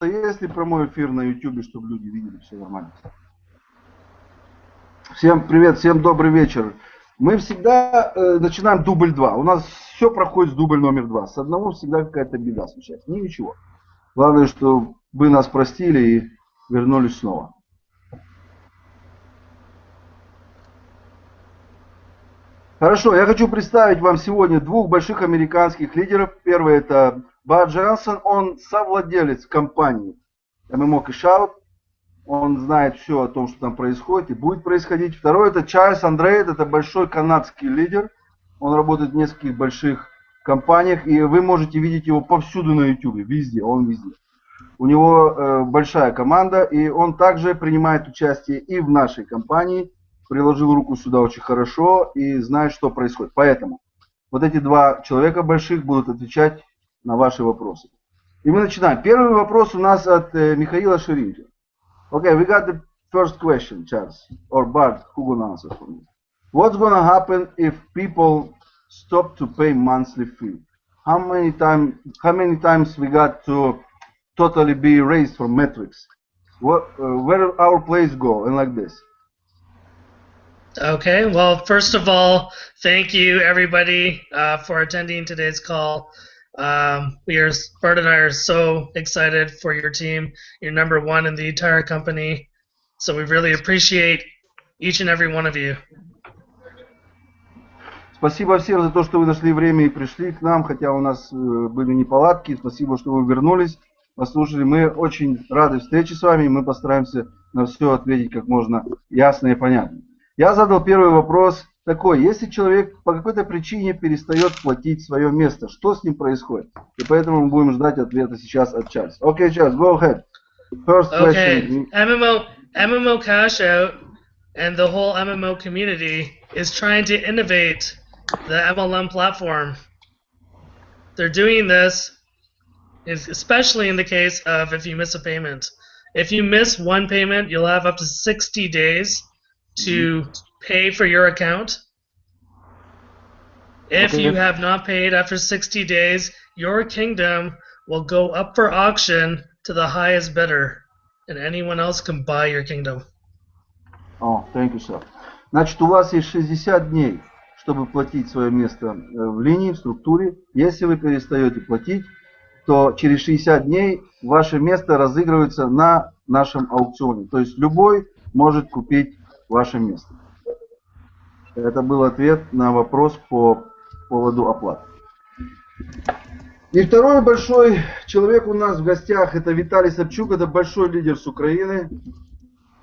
есть ли прямой эфир на YouTube, чтобы люди видели, все нормально? Всем привет, всем добрый вечер. Мы всегда начинаем дубль 2. У нас все проходит с дубль номер 2. С одного всегда какая-то беда случается. Ничего. Главное, что вы нас простили и вернулись снова. Хорошо, я хочу представить вам сегодня двух больших американских лидеров. Первый это Бар Джонсон, он совладелец компании MMO Cashout. Он знает все о том, что там происходит и будет происходить. Второй это Чарльз Андрейд, это большой канадский лидер. Он работает в нескольких больших компаниях, и вы можете видеть его повсюду на YouTube, везде, он везде. У него большая команда, и он также принимает участие и в нашей компании. Приложил руку сюда очень хорошо и знает, что происходит. Поэтому вот эти два человека больших будут отвечать на ваши вопросы. И мы начинаем. Первый вопрос у нас от Михаила Ширинки. Okay, we got the first question, Charles, or Bart, who gonna answer for me? What's gonna happen if people stop to pay monthly fee? How many times we got to totally be raised from metrics? Where our place go? And like this. Okay, well, first of all, thank you everybody for attending today's call. Bart and I are so excited for your team. You're number one in the entire company. So we really appreciate each and every one of you. Спасибо всем за то, что вы нашли время и пришли к нам, хотя у нас были неполадки. Спасибо, что вы вернулись, послушали. Мы очень рады встрече с вами, и мы постараемся на все ответить как можно ясно и понятно. Я задал первый вопрос такой. Если человек по какой-то причине перестает платить свое место, что с ним происходит? И поэтому мы будем ждать ответа сейчас от Чарльза. Окей, Чарльз, go ahead. First question. MMO Cashout and the whole MMO community is trying to innovate the MLM platform. They're doing this, especially in the case of if you miss a payment. If you miss one payment, you'll have up to 60 days to pay for your account. If you have not paid after 60 days, your kingdom will go up for auction to the highest bidder, and anyone else can buy your kingdom. Oh, thank you, sir. Значит, у вас есть 60 дней, чтобы платить свое место в линии, в структуре. Если вы перестаете платить, то через 60 дней ваше место разыгрывается на нашем аукционе. То есть любой может купить ваше место. Это был ответ на вопрос по поводу оплаты. И второй большой человек у нас в гостях, это Виталий Собчук, это большой лидер с Украины.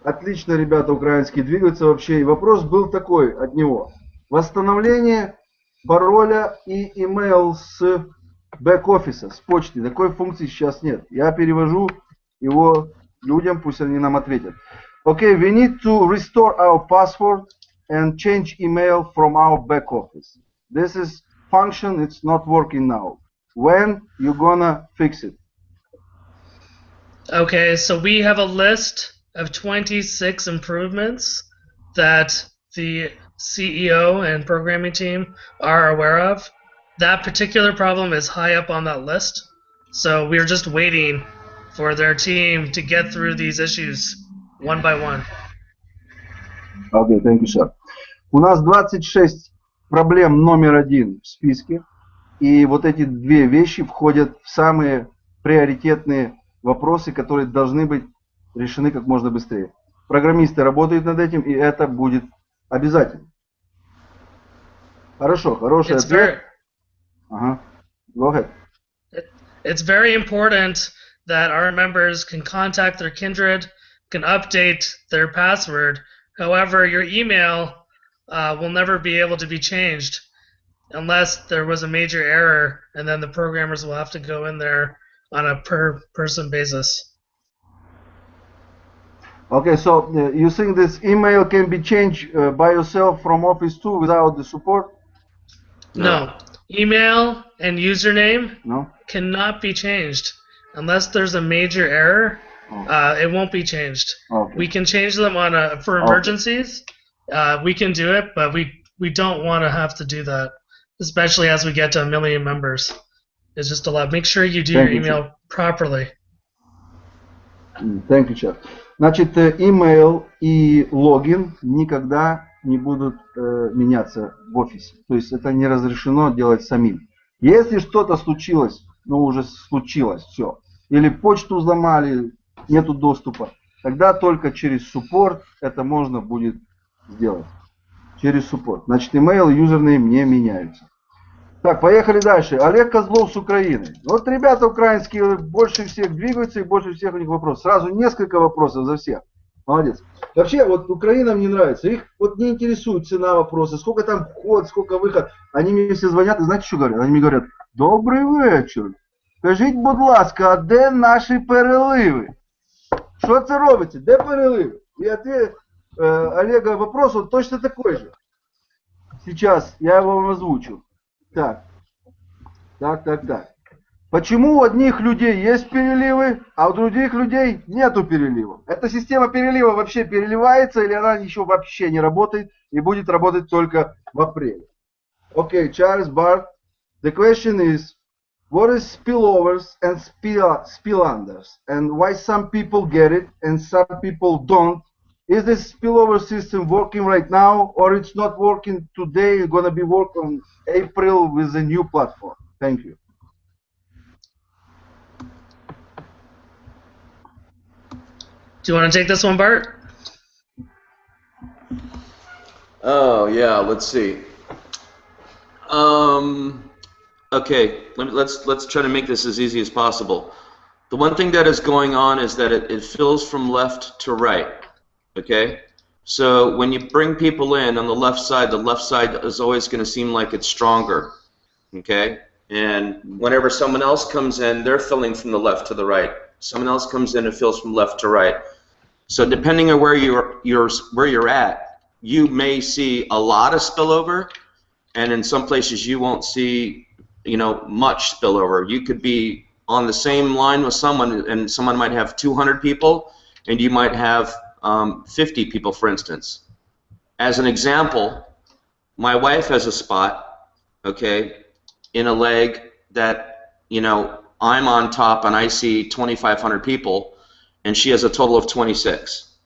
Отлично ребята украинские двигаются вообще. И вопрос был такой от него. Восстановление пароля и email с бэк-офиса, с почты. Такой функции сейчас нет. Я перевожу его людям, пусть они нам ответят. Okay, we need to restore our password and change email from our back office. This is function, it's not working now. When you gonna fix it? Okay, so we have a list of 26 improvements that the CEO and programming team are aware of. That particular problem is high up on that list. So we're just waiting for their team to get through these issues one by one. Okay, thank you, sir. У нас 26 проблем номер один в списке. И вот эти две вещи входят в самые приоритетные вопросы, которые должны быть решены как можно быстрее. Программисты работают над этим, и это будет обязательно. Хорошо, хороший ответ. Go ahead. It's very important that our members can contact their kindred, can update their password. However, your email will never be able to be changed unless there was a major error, and then the programmers will have to go in there on a per person basis. Okay, so you think this email can be changed by yourself from Office 2 without the support? No. Email and username cannot be changed unless there's a major error. It won't be changed. Okay. We can change them on for emergencies. We can do it, but we don't want to have to do that, especially as we get to 1 million members. It's just a lot. Make sure you do your email properly. Thank you, Chef. Значит, email и логин никогда не будут меняться в офисе. То есть это не разрешено делать самим. Если что-то случилось, ну уже случилось, все. Или почту взломали, нету доступа, тогда только через суппорт это можно будет сделать. Через суппорт. Значит, email и юзернейм не меняются. Так, поехали дальше. Олег Козлов с Украины. Вот ребята украинские больше всех двигаются и больше всех у них вопросов. Сразу несколько вопросов за всех. Молодец. Вообще, вот Украина мне нравится. Их вот не интересует цена вопроса, сколько там вход, сколько выход. Они мне все звонят и знаете, что говорят? Они мне говорят, добрий вечір. Скажіть, будь ласка, а де наші переливи? Що це робиться? Де переливи? И ответ Олега вопрос вот точно такой же. Сейчас я его вам озвучу. Так. Почему у одних людей есть переливы, а у других людей нету переливов? Эта система перелива вообще переливается или она еще вообще не работает и будет работать только в апреле? Okay, Charles Bart, the question is, what is spillovers and spillanders, and why some people get it and some people don't? Is this spillover system working right now, or it's not working today? It's going to be work on April with a new platform. Thank you. Do you want to take this one, Bart? Oh yeah, let's see. Okay, let's try to make this as easy as possible. The one thing that is going on is that it fills from left to right. Okay, so when you bring people in on the left side is always going to seem like it's stronger. Okay, and whenever someone else comes in, they're filling from the left to the right. Someone else comes in and fills from left to right. So depending on where you're at, you may see a lot of spillover, and in some places you won't see, you know, much spillover. You could be on the same line with someone, and someone might have 200 people, and you might have 50 people, for instance. As an example, my wife has a spot, okay, in a leg that, you know, I'm on top and I see 2,500 people, and she has a total of 26,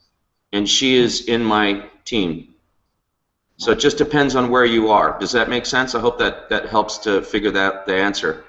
and she is in my team. So it just depends on where you are. Does that make sense? I hope that helps to figure that the answer.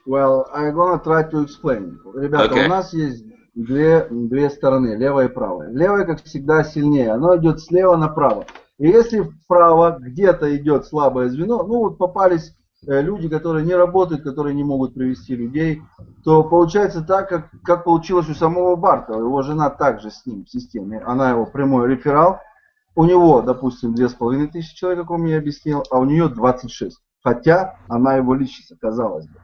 Well, I'm gonna try to explain. Ребята, Okay. У нас есть две стороны, левая и правая. Левая, как всегда, сильнее. Оно идет слева направо. И если вправо где-то идет слабое звено, ну вот попались люди, которые не работают, которые не могут привести людей, то получается так, как получилось у самого Барта. Его жена также с ним в системе. Она его прямой реферал. У него, допустим, 2500 человек, как он мне объяснил, а у нее 26. Хотя она его личность, казалось бы.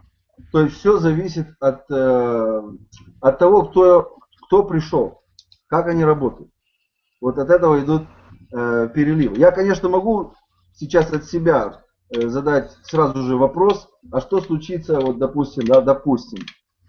То есть все зависит от того, кто пришел, как они работают. Вот от этого идут переливы. Я, конечно, могу сейчас от себя задать сразу же вопрос, а что случится, вот, допустим,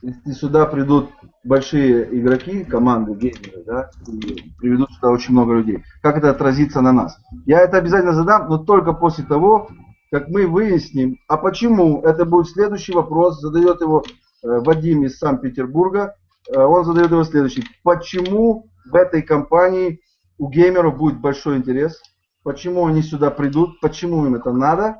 если сюда придут большие игроки, команды, геймеры, да, и приведут сюда очень много людей, как это отразится на нас? Я это обязательно задам, но только после того, как мы выясним, а почему, это будет следующий вопрос, задает его Вадим из Санкт-Петербурга, он задает его следующий. Почему в этой компании у геймеров будет большой интерес, почему они сюда придут, почему им это надо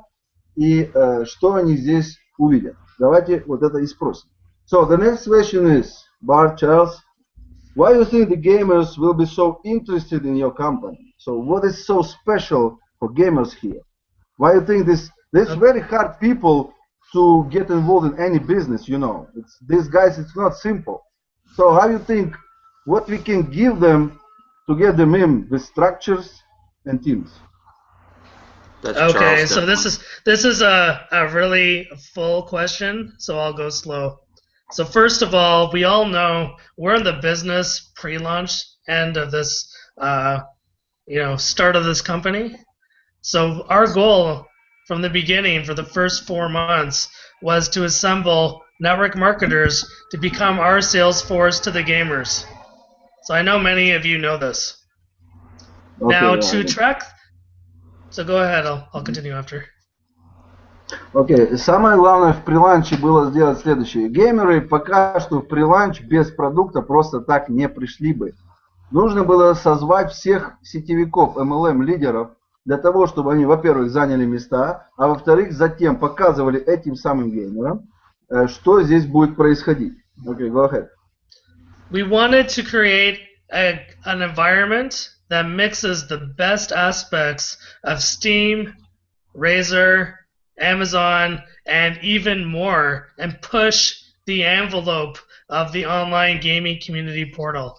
и что они здесь увидят? Давайте вот это и спросим. So the next question is, Bart, Charles, why do you think the gamers will be so interested in your company? So what is so special for gamers here? Why do you think there's very hard people to get involved in any business, you know? These guys, it's not simple. So how do you think, what we can give them to get them in with structures and teams? That's Okay, Charles, so this is a really full question, so I'll go slow. So first of all, we all know we're in the business pre-launch end of this, start of this company. So our goal from the beginning for the first 4 months was to assemble network marketers to become our sales force to the gamers. So I know many of you know this. Okay, Now yeah, to track, so go ahead, I'll continue after. Окей. Самое главное в приланче было сделать следующее. Геймеры пока что в приланч без продукта просто так не пришли бы. Нужно было созвать всех сетевиков, MLM-лидеров, для того, чтобы они, во-первых, заняли места, а во-вторых, затем показывали этим самым геймерам, что здесь будет происходить. Okay, go ahead. We wanted to create an environment that mixes the best aspects of Steam, Razer, Amazon, and even more, and push the envelope of the online gaming community portal.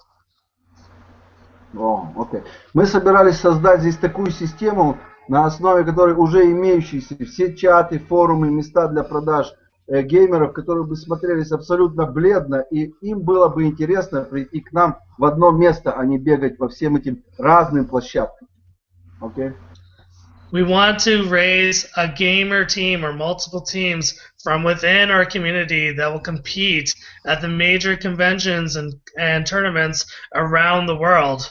О, окей. Мы собирались создать здесь такую систему, на основе которой уже имеющиеся все чаты, форумы, места для продаж геймеров, которые бы смотрелись абсолютно бледно, и им было бы интересно прийти к нам в одно место, а не бегать по всем этим разным площадкам. Okay? We want to raise a gamer team or multiple teams from within our community that will compete at the major conventions and tournaments around the world.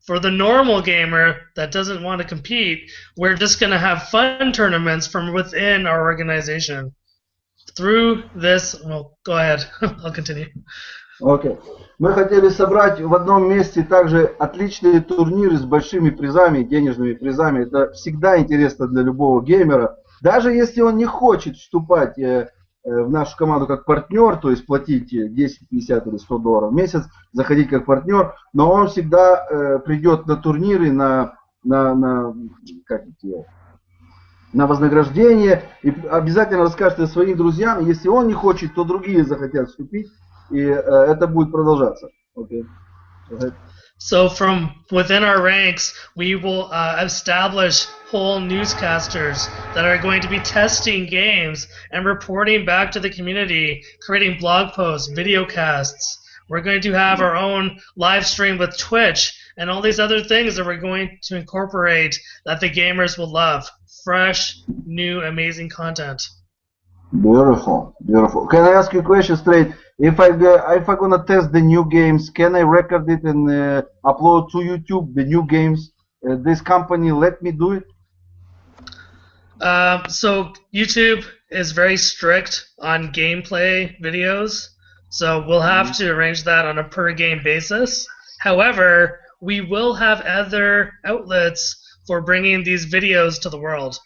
For the normal gamer that doesn't want to compete, we're just going to have fun tournaments from within our organization. Through this, well, go ahead, I'll continue. Окей. Мы хотели собрать в одном месте также отличные турниры с большими призами, денежными призами. Это всегда интересно для любого геймера. Даже если он не хочет вступать в нашу команду как партнер, то есть платить 10, 50 или 100 долларов в месяц, заходить как партнер, но он всегда придет на турниры, на вознаграждение и обязательно расскажет своим друзьям. Если он не хочет, то другие захотят вступить. И это будет продолжаться. Okay. So from within our ranks, we will establish whole newscasters that are going to be testing games and reporting back to the community, creating blog posts, video casts. We're going to have our own live stream with Twitch and all these other things that we're going to incorporate that the gamers will love. Fresh, new, amazing content. Beautiful, beautiful. Can I ask you a question straight? If I'm gonna test the new games, can I record it and upload to YouTube the new games? This company let me do it? So YouTube is very strict on gameplay videos, so we'll have to arrange that on a per game basis. However, we will have other outlets for bringing these videos to the world.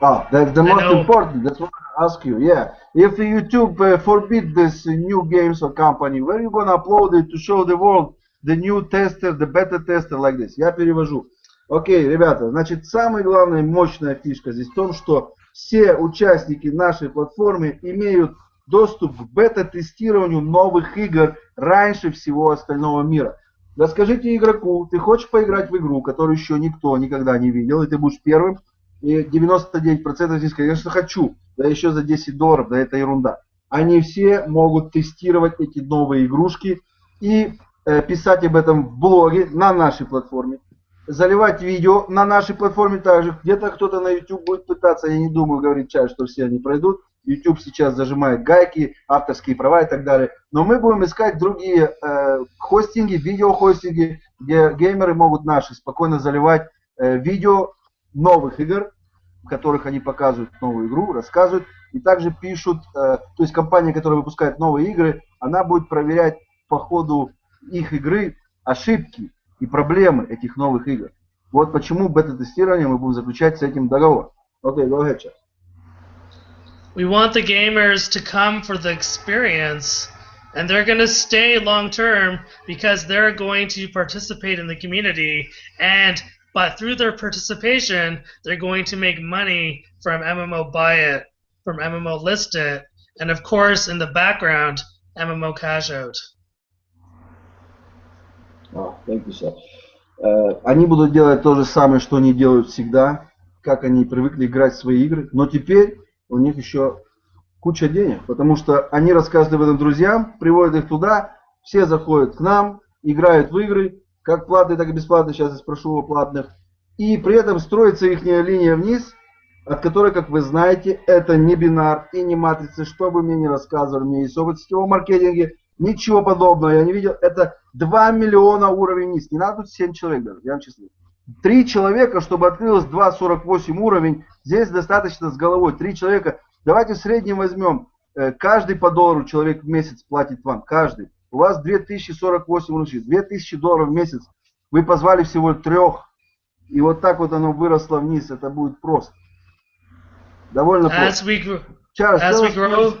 Oh, that's the most important. That's what I ask you. Yeah. If YouTube forbid this new games or company, where are you gonna upload it to show the world the new tester, the beta tester like this? Я перевожу. Окей, ребята, значит, самая главная мощная фишка здесь в том, что все участники нашей платформы имеют доступ к бета-тестированию новых игр раньше всего остального мира. Расскажите игроку, ты хочешь поиграть в игру, которую еще никто никогда не видел, и ты будешь первым, и 99% здесь, конечно, хочу, да еще за 10 долларов, да это ерунда. Они все могут тестировать эти новые игрушки и писать об этом в блоге на нашей платформе, заливать видео на нашей платформе также. Где-то кто-то на YouTube будет пытаться, я не думаю, говорит чат, что все они пройдут. YouTube сейчас зажимает гайки, авторские права и так далее. Но мы будем искать другие хостинги, видеохостинги, где геймеры могут наши спокойно заливать видео новых игр, в которых они показывают новую игру, рассказывают и также пишут, то есть компания, которая выпускает новые игры, она будет проверять по ходу их игры ошибки и проблемы этих новых игр. Вот почему бета-тестирование мы будем заключать с этим договор. Окей, go ahead, Chad. We want the gamers to come for the experience, and they're going to stay long term because they're going to participate in the community, but through their participation, they're going to make money from MMO Buy It, from MMO List It, and of course, in the background, MMO Cashout. Oh, thank you, sir. Они будут делать то же самое, что они делают всегда, как они привыкли играть в свои игры, но теперь у них еще куча денег, потому что они рассказывают об этом друзьям, приводят их туда, все заходят к нам, играют в игры, как платные, так и бесплатные, сейчас я спрошу о платных, и при этом строится их линия вниз, от которой, как вы знаете, это не бинар и не матрицы, что бы мне ни рассказывали, мне есть опыт в сетевом маркетинге, ничего подобного я не видел, это 2 миллиона уровень вниз, не надо тут 7 человек даже, я вам честно. 3 человека, чтобы открылось 2.48 уровень, здесь достаточно с головой. 3 человека. Давайте в среднем возьмем, каждый по $1 человек в месяц платит вам, каждый. У вас 2048 уровней, $2000 в месяц. Вы позвали всего 3. И вот так вот оно выросло вниз. Это будет просто. Довольно As просто. we grow, Charles, as we grow.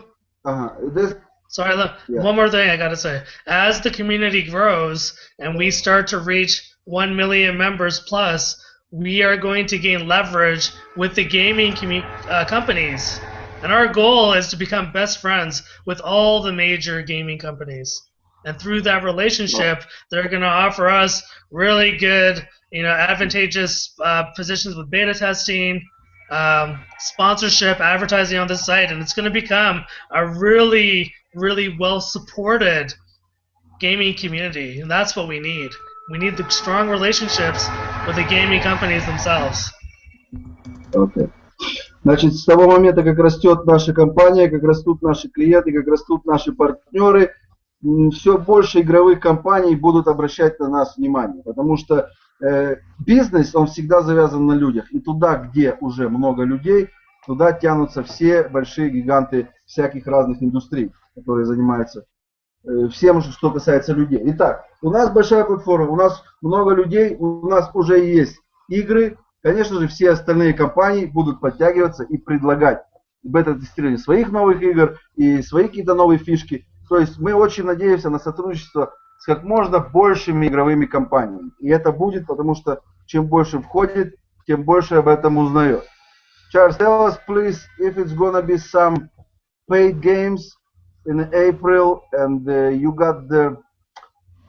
Sorry, one more thing I gotta say. As the community grows and we start to reach 1 million members plus, we are going to gain leverage with the gaming companies. And our goal is to become best friends with all the major gaming companies. And through that relationship, they're going to offer us really good, advantageous positions with beta testing, sponsorship, advertising on the site, and it's going to become a really, really well-supported gaming community. And that's what we need. We need the strong relationships with the gaming companies themselves. Okay. Значит, с того момента, как растет наша компания, как растут наши клиенты, как растут наши партнеры, все больше игровых компаний будут обращать на нас внимание. Потому что бизнес, он всегда завязан на людях. И туда, где уже много людей, туда тянутся все большие гиганты всяких разных индустрий, которые занимаются всем, что касается людей. Итак, у нас большая платформа, у нас много людей, у нас уже есть игры. Конечно же, все остальные компании будут подтягиваться и предлагать бета-тестирование своих новых игр и свои какие-то новые фишки. То есть мы очень надеемся на сотрудничество с как можно большими игровыми компаниями. И это будет, потому что чем больше входит, тем больше об этом узнает. Charles, tell us, please, if it's gonna be some paid games in April, and you got the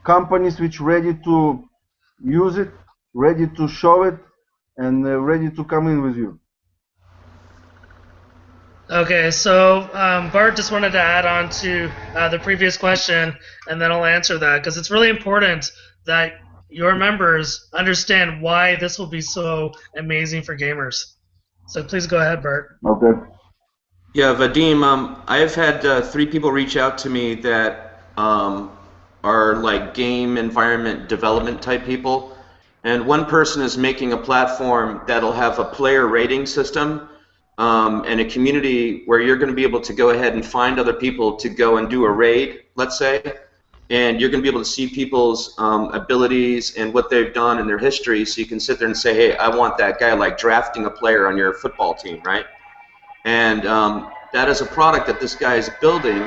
companies which ready to use it, ready to show it, and ready to come in with you. Okay, so Bart just wanted to add on to the previous question, and then I'll answer that, because it's really important that your members understand why this will be so amazing for gamers. So please go ahead, Bart. Okay. Yeah, Vadim, I've had 3 people reach out to me that are like game environment development type people. And one person is making a platform that'll have a player rating system and a community where you're going to be able to go ahead and find other people to go and do a raid, let's say, and you're going to be able to see people's abilities and what they've done in their history, so you can sit there and say, hey, I want that guy, like drafting a player on your football team, right? And that is a product that this guy is building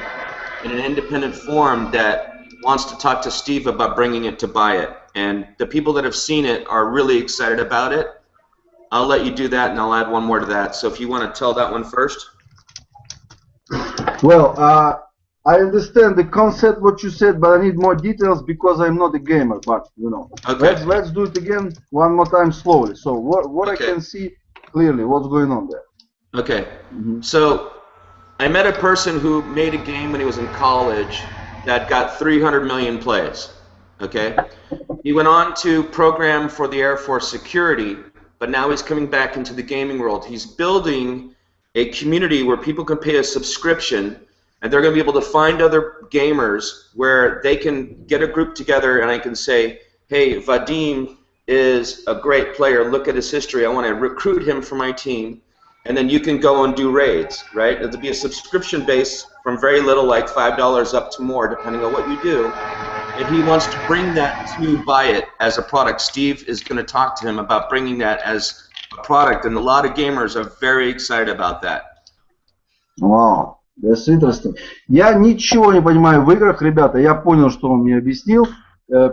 in an independent form that wants to talk to Steve about bringing it to buy it. And the people that have seen it are really excited about it. I'll let you do that, and I'll add one more to that. So if you want to tell that one first. Well, I understand the concept, what you said, but I need more details because I'm not a gamer, but, Okay. Let's do it again one more time slowly. So what Okay. I can see clearly, what's going on there. Okay. So I met a person who made a game when he was in college that got 300 million plays. Okay. He went on to program for the Air Force security, but now he's coming back into the gaming world. He's building a community where people can pay a subscription, and they're going to be able to find other gamers where they can get a group together, and I can say, hey, Vadim is a great player. Look at his history. I want to recruit him for my team. And then you can go and do raids, right? It'll be a subscription base from very little, like $5 up to more, depending on what you do. And he wants to bring that to buy it as a product. Steve is going to talk to him about bringing that as a product, and a lot of gamers are very excited about that. Wow, that's interesting. Я ничего не понимаю в играх, ребята. Я понял, что он мне объяснил.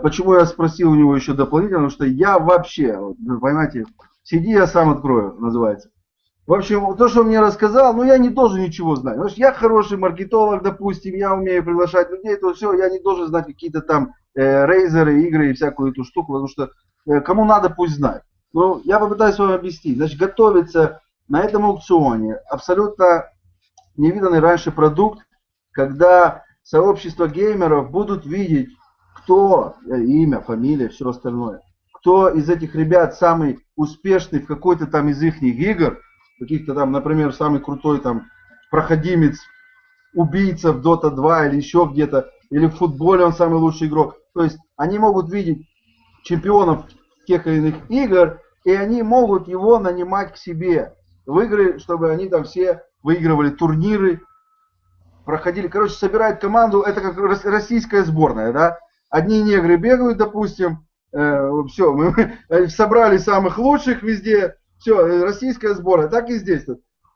Почему я спросил у него еще дополнительно, потому что я вообще, понимаете, сиди, я сам открою, называется. В общем, то, что он мне рассказал, я не должен ничего знать. Потому что я хороший маркетолог, допустим, я умею приглашать людей, то все, я не должен знать какие-то там рейзеры, игры и всякую эту штуку, потому что кому надо, пусть знает. Но я попытаюсь вам объяснить. Значит, готовится на этом аукционе абсолютно невиданный раньше продукт, когда сообщество геймеров будут видеть, кто, имя, фамилия, все остальное, кто из этих ребят самый успешный в какой-то там из их игр, каких-то там, например, самый крутой там проходимец, убийца в Dota 2 или еще где-то, или в футболе он самый лучший игрок. То есть они могут видеть чемпионов тех или иных игр, и они могут его нанимать к себе в игры, чтобы они там все выигрывали турниры, проходили. Короче, собирают команду, это как российская сборная, да? Одни негры бегают, допустим, все, мы собрали самых лучших везде, все, российская сборная, так и здесь.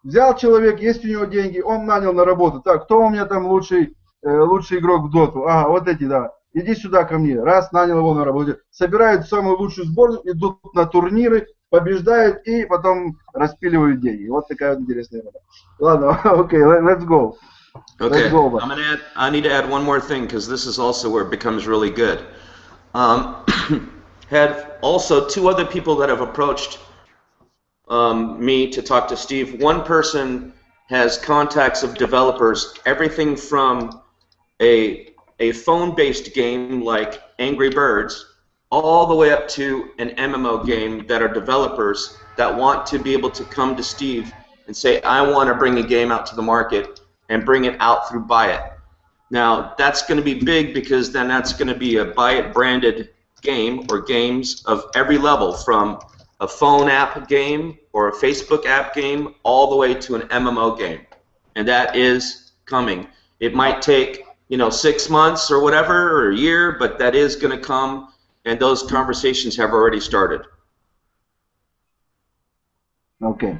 Взял человек, есть у него деньги, он нанял на работу. Так, кто у меня там лучший игрок в доту? Ага, вот эти, да. Иди сюда ко мне. Раз, нанял его на работу. Собирают самую лучшую сборную, идут на турниры, побеждают и потом распиливают деньги. Вот такая вот интересная работа. Ладно, окей, let's go. Okay, I need to add one more thing because this is also where it becomes really good. Had also two other people that have approached me to talk to Steve. One person has contacts of developers, everything from a phone-based game like Angry Birds, all the way up to an MMO game that are developers that want to be able to come to Steve and say, I want to bring a game out to the market and bring it out through Buy It. Now, that's going to be big because then that's going to be a Buy It branded game or games of every level, from a phone app game or a Facebook app game all the way to an MMO game. And that is coming. It might take, 6 months or whatever, or a year, but that is going to come, and those conversations have already started. Okay.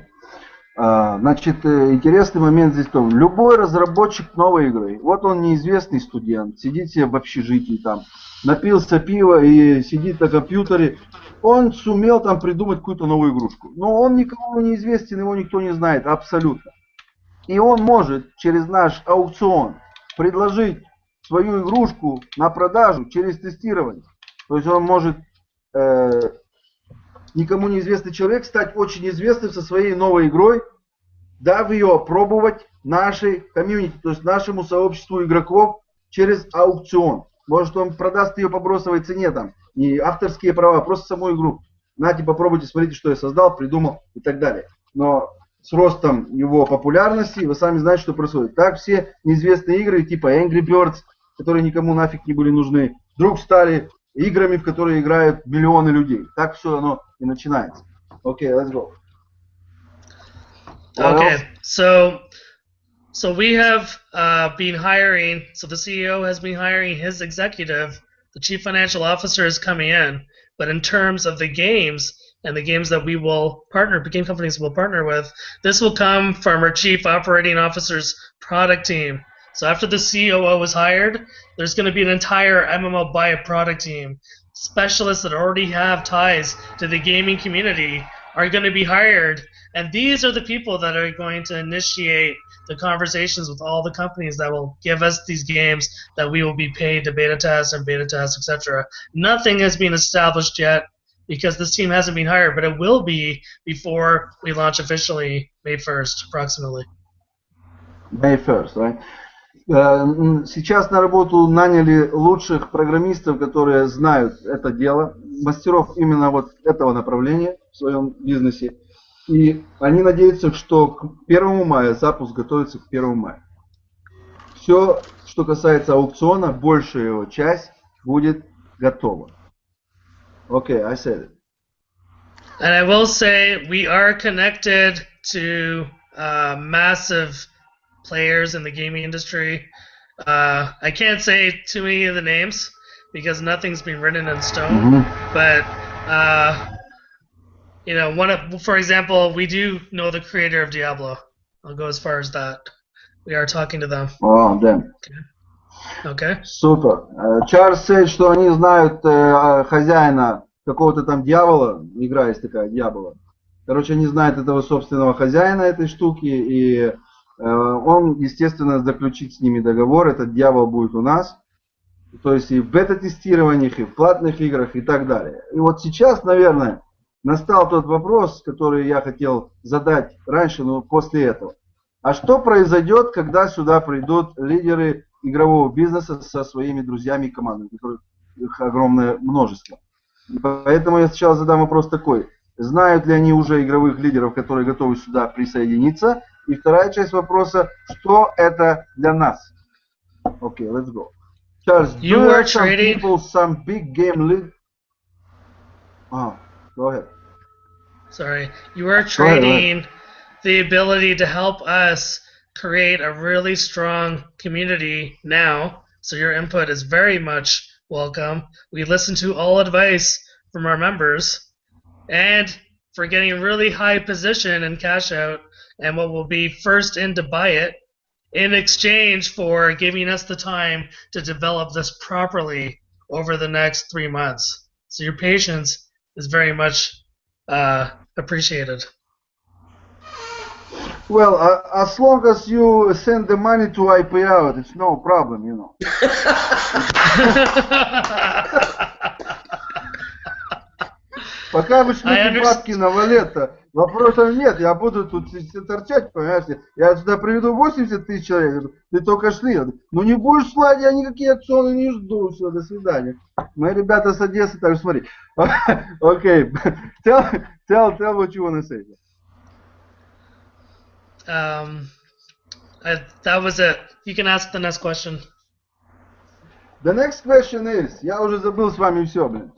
Значит, интересный момент здесь в том, любой разработчик новой игры, вот он неизвестный студент, сидит себе в общежитии там, напился пива и сидит на компьютере, он сумел там придумать какую-то новую игрушку. Но он никому не известен, его никто не знает, абсолютно. И он может через наш аукцион предложить свою игрушку на продажу через тестирование. То есть он может, никому неизвестный человек, стать очень известным со своей новой игрой, дав ее опробовать нашей комьюнити, то есть нашему сообществу игроков через аукцион. Может, он продаст ее по бросовой цене, там, не авторские права, а просто саму игру. Нате, попробуйте, смотрите, что я создал, придумал и так далее. Но с ростом его популярности, вы сами знаете, что происходит. Так все неизвестные игры, типа Angry Birds, которые никому нафиг не были нужны, вдруг стали играми, в которые играют миллионы людей. Так все оно и начинается. Окей, let's go. Okay, so we have been hiring, so the CEO has been hiring his executive, the chief financial officer is coming in, but in terms of the games and the games that we will partner, game companies will partner with, this will come from our chief operating officer's product team. So after the COO is hired, there's going to be an entire MMO Buy It product team. Specialists that already have ties to the gaming community are going to be hired, and these are the people that are going to initiate the conversations with all the companies that will give us these games that we will be paid to beta test, etc. Nothing has been established yet because this team hasn't been hired, but it will be before we launch officially May 1st, approximately. May 1st, right? Сейчас на работу наняли лучших программистов, которые знают это дело, мастеров именно вот этого направления в своем бизнесе. И они надеются, что к 1 мая, запуск готовится к 1 мая. Все, что касается аукциона, большая его часть будет готова. Okay, I said it. And I will say we are connected to massive players in the gaming industry. I can't say too many of the names because nothing's been written in stone. But for example, we do know the creator of Diablo. I'll go as far as that. We are talking to them. Oh, damn. Okay. Супер. Чарльз said, что они знают хозяина какого-то там дьявола. Игра есть такая, дьявола. Короче, они знают этого собственного хозяина этой штуки, и он, естественно, заключит с ними договор. Этот дьявол будет у нас. То есть и в бета-тестированиях, и в платных играх, и так далее. И вот сейчас, наверное, настал тот вопрос, который я хотел задать раньше, но после этого. А что произойдет, когда сюда придут лидеры игрового бизнеса со своими друзьями и командами, которых их огромное множество? И поэтому я сначала задам вопрос такой. Знают ли они уже игровых лидеров, которые готовы сюда присоединиться? И вторая часть вопроса, что это для нас? Okay, let's go. Charles, you are trading people some big game lead. Go ahead. Sorry. You are Go ahead. trading the ability to help us create a really strong community now. So your input is very much welcome. We listen to all advice from our members. And for getting a really high position in Cashout and what will be first in to buy it in exchange for giving us the time to develop this properly over the next 3 months. So your patience is very much appreciated. Well, as long as you send the money to IPO, it's no problem, you know. Пока вы шлете бабки на валета, вопросов нет, я буду тут торчать, понимаете? Я сюда приведу 80 тысяч человек, ты только шли. Ну не будешь слать, я никакие акционы не жду, все, до свидания. Мои ребята с Одессы, так что смотри. Okay, tell what you want to say. That was it. You can ask the next question. The next question is, я уже забыл с вами все, блин.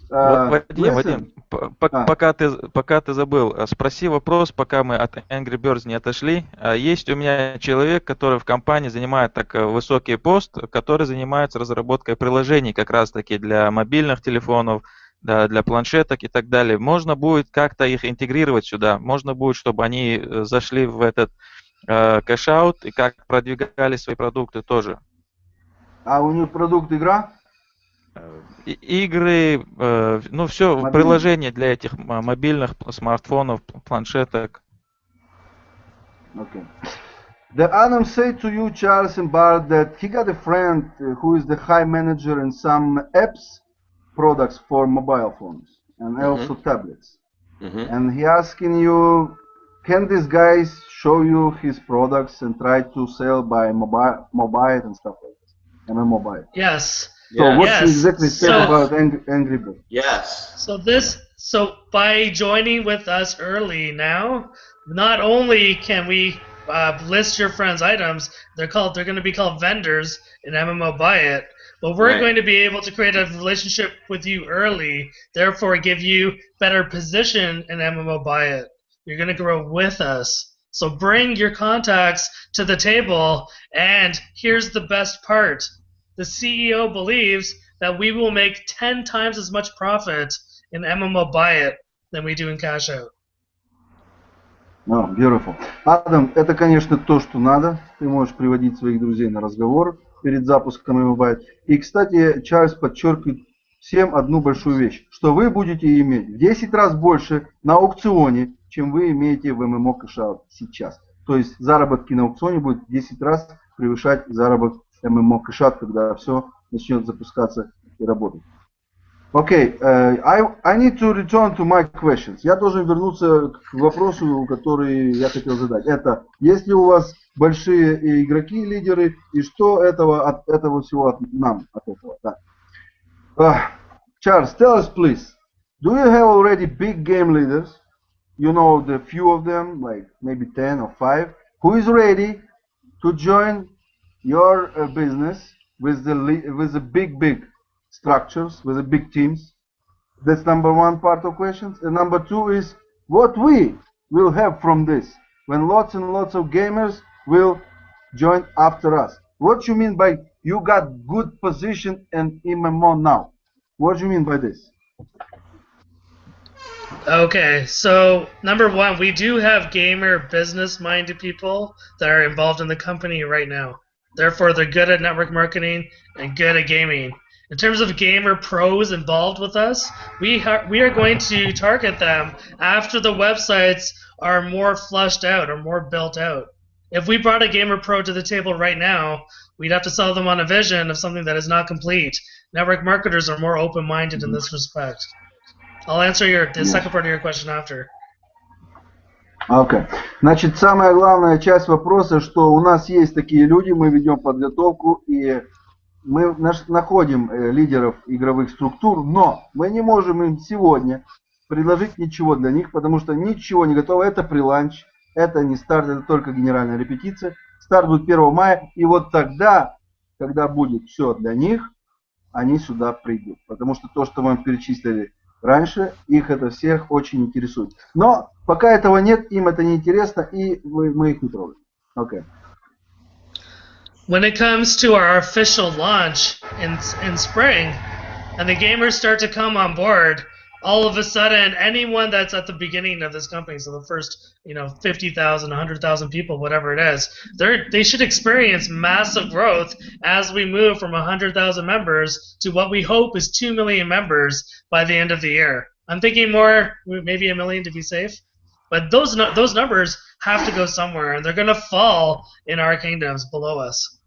Вадим, пока ты забыл, спроси вопрос, пока мы от Angry Birds не отошли. Есть у меня человек, который в компании занимает так высокий пост, который занимается разработкой приложений как раз таки для мобильных телефонов, для планшеток и так далее. Можно будет как-то их интегрировать сюда, можно будет, чтобы они зашли в этот кэшаут и как продвигали свои продукты тоже. А у них продукт игра? Игры, ну все, приложения для этих мобильных смартфонов, планшеток. Okay. The Adam said to you, Charles and Bart, that he got a friend who is the high manager in some apps products for mobile phones and also tablets. And he asking you, can these guys show you his products and try to sell by mobile and stuff like that? MMO mobile. Yes. So what yes. you exactly said about Angry Birds? Yes. So by joining with us early now, not only can we list your friends' items, they're going to be called vendors in MMO Buy It, but we're going to be able to create a relationship with you early, therefore give you better position in MMO Buy It. You're going to grow with us. So bring your contacts to the table, and here's the best part. The CEO believes that we will make 10 times as much profit in MMO Buy It than we do in Cashout. Oh, beautiful. Адам, это, конечно, то, что надо. Ты можешь приводить своих друзей на разговор перед запуском MMO Buy It. И, кстати, Чарльз подчеркивает всем одну большую вещь, что вы будете иметь в 10 раз больше на аукционе, чем вы имеете в MMO Cashout сейчас. То есть заработки на аукционе будут в 10 раз превышать заработок MMO Cashout, когда все начнет запускаться и работать. Okay, I need to return to my questions. Я должен вернуться к вопросу, который я хотел задать. Это, есть ли у вас большие игроки, лидеры, и что от этого всего от этого? Да. Charles, tell us please, do you have already big game leaders? You know the few of them, like maybe 10 or 5, who is ready to join your business with the big structures, with the big teams? That's number one part of questions. And number two is what we will have from this when lots and lots of gamers will join after us. What you mean by you got good position in MMO now? What do you mean by this? Okay, so number one, we do have gamer business-minded people that are involved in the company right now. Therefore, they're good at network marketing and good at gaming. In terms of gamer pros involved with us, we are going to target them after the websites are more flushed out or more built out. If we brought a gamer pro to the table right now, we'd have to sell them on a vision of something that is not complete. Network marketers are more open-minded in this respect. I'll answer the second part of your question after. Okay. Значит, самая главная часть вопроса, что у нас есть такие люди, мы ведем подготовку и мы находим лидеров игровых структур, но мы не можем им сегодня предложить ничего для них, потому что ничего не готово. Это преланч, это не старт, это только генеральная репетиция. Старт будет 1 мая, и вот тогда, когда будет все для них, они сюда придут. Потому что то, что мы вам перечислили раньше, их это всех очень интересует. Но пока этого нет, им это не интересно, и мы их не трогаем. Okay. When it comes to our official launch in spring, and the gamers start to come on board, all of a sudden, anyone that's at the beginning of this company, so the first, 50,000, 100,000 people, whatever it is, they should experience massive growth as we move from 100,000 members to what we hope is 2 million members by the end of the year. I'm thinking more, maybe 1 million to be safe, but those numbers have to go somewhere, and they're going to fall in our kingdoms below us.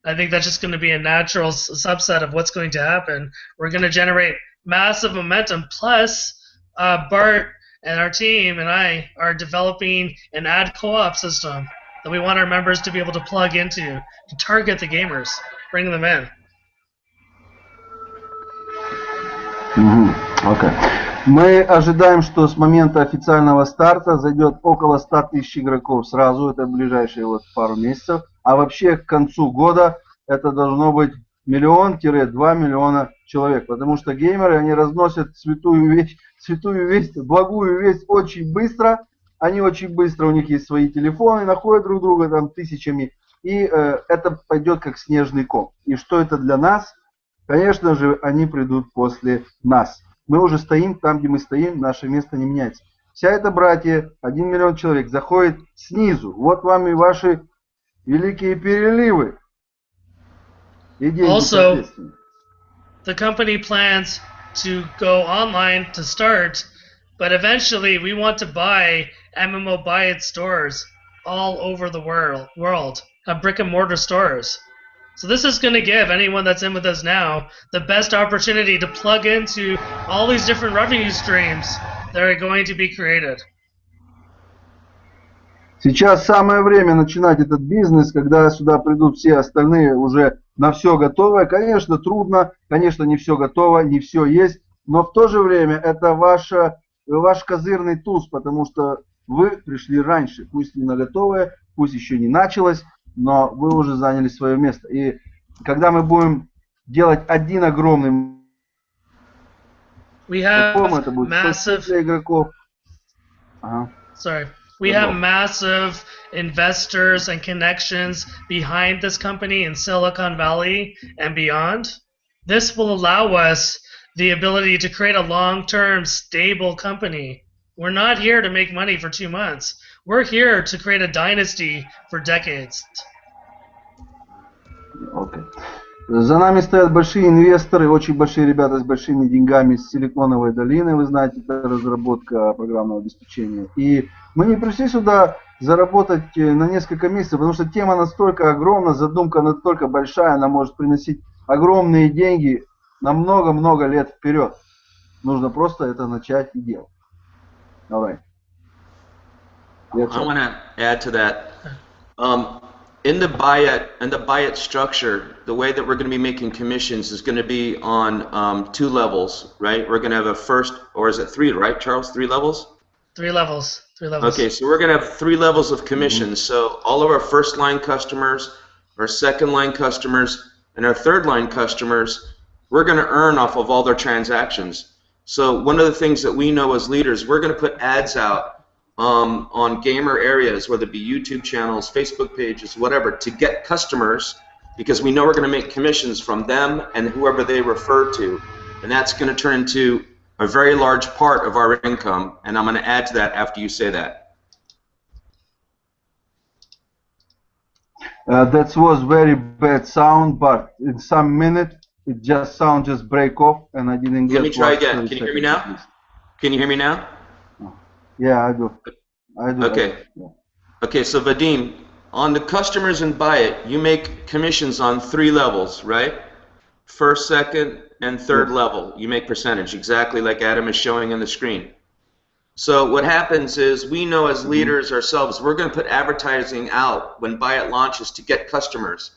I think that's just going to be a natural subset of what's going to happen. We're going to generate massive momentum. Plus, Bart and our team and I are developing an ad co-op system that we want our members to be able to plug into to target the gamers, bring them in. Okay. Мы ожидаем, что с момента официального старта зайдет около 100 тысяч игроков сразу, это ближайшие пару месяцев, а вообще к концу года это должно быть 1 миллион-2 миллиона человек, потому что геймеры, они разносят святую весть, благую весть очень быстро, они очень быстро, у них есть свои телефоны, находят друг друга там тысячами, и это пойдет как снежный ком. И что это для нас? Конечно же, они придут после нас. Мы уже стоим там, где мы стоим, наше место не меняется. Вся эта братья, 1 миллион человек, заходит снизу. Вот вам и ваши великие переливы. И деньги, also, the company plans to go online to start, but eventually we want to buy MMO buy it stores all over the world, brick and mortar stores. So this is going to give anyone that's in with us now the best opportunity to plug into all these different revenue streams that are going to be created. Сейчас самое время начинать этот бизнес, когда сюда придут все остальные уже на все готовое. Конечно, трудно, конечно, не все готово, не все есть, но в то же время это ваш козырный туз, потому что вы пришли раньше, пусть не на готовое, пусть еще не началось, но вы уже заняли свое место. И когда мы будем делать один огромный это будет massive для игроков. We have massive investors and connections behind this company in Silicon Valley and beyond. This will allow us the ability to create a long-term, stable company. We're not here to make money for 2 months. We're here to create a dynasty for decades. Okay. За нами стоят большие инвесторы, очень большие ребята с большими деньгами с Силиконовой долины, вы знаете, это разработка программного обеспечения. И мы не пришли сюда заработать на несколько месяцев, потому что тема настолько огромна, задумка настолько большая, она может приносить огромные деньги на много-много лет вперед. Нужно просто это начать и делать. Давай. I want to add to that. In the buy it structure, the way that we're going to be making commissions is going to be on 2 levels, right? We're going to have a first, or is it 3, right, Charles? 3 levels? 3 levels. 3 levels. Okay, so we're going to have 3 levels of commissions. So all of our first line customers, our second line customers, and our third line customers, we're going to earn off of all their transactions. So one of the things that we know as leaders, we're going to put ads out on gamer areas, whether it be YouTube channels, Facebook pages, whatever, to get customers, because we know we're going to make commissions from them and whoever they refer to, and that's going to turn into a very large part of our income, and I'm going to add to that after you say that. That was very bad sound, but in some minute it just sound just break off, and I didn't get. Let me try again. Can you hear me now? Can you hear me now? Yeah, I do. Okay. Yeah. Okay, so Vadim, on the customers and buy it, you make commissions on 3 levels, right? First, second, and third level. You make percentage, exactly like Adam is showing on the screen. So what happens is we know as leaders ourselves, we're going to put advertising out when buy it launches to get customers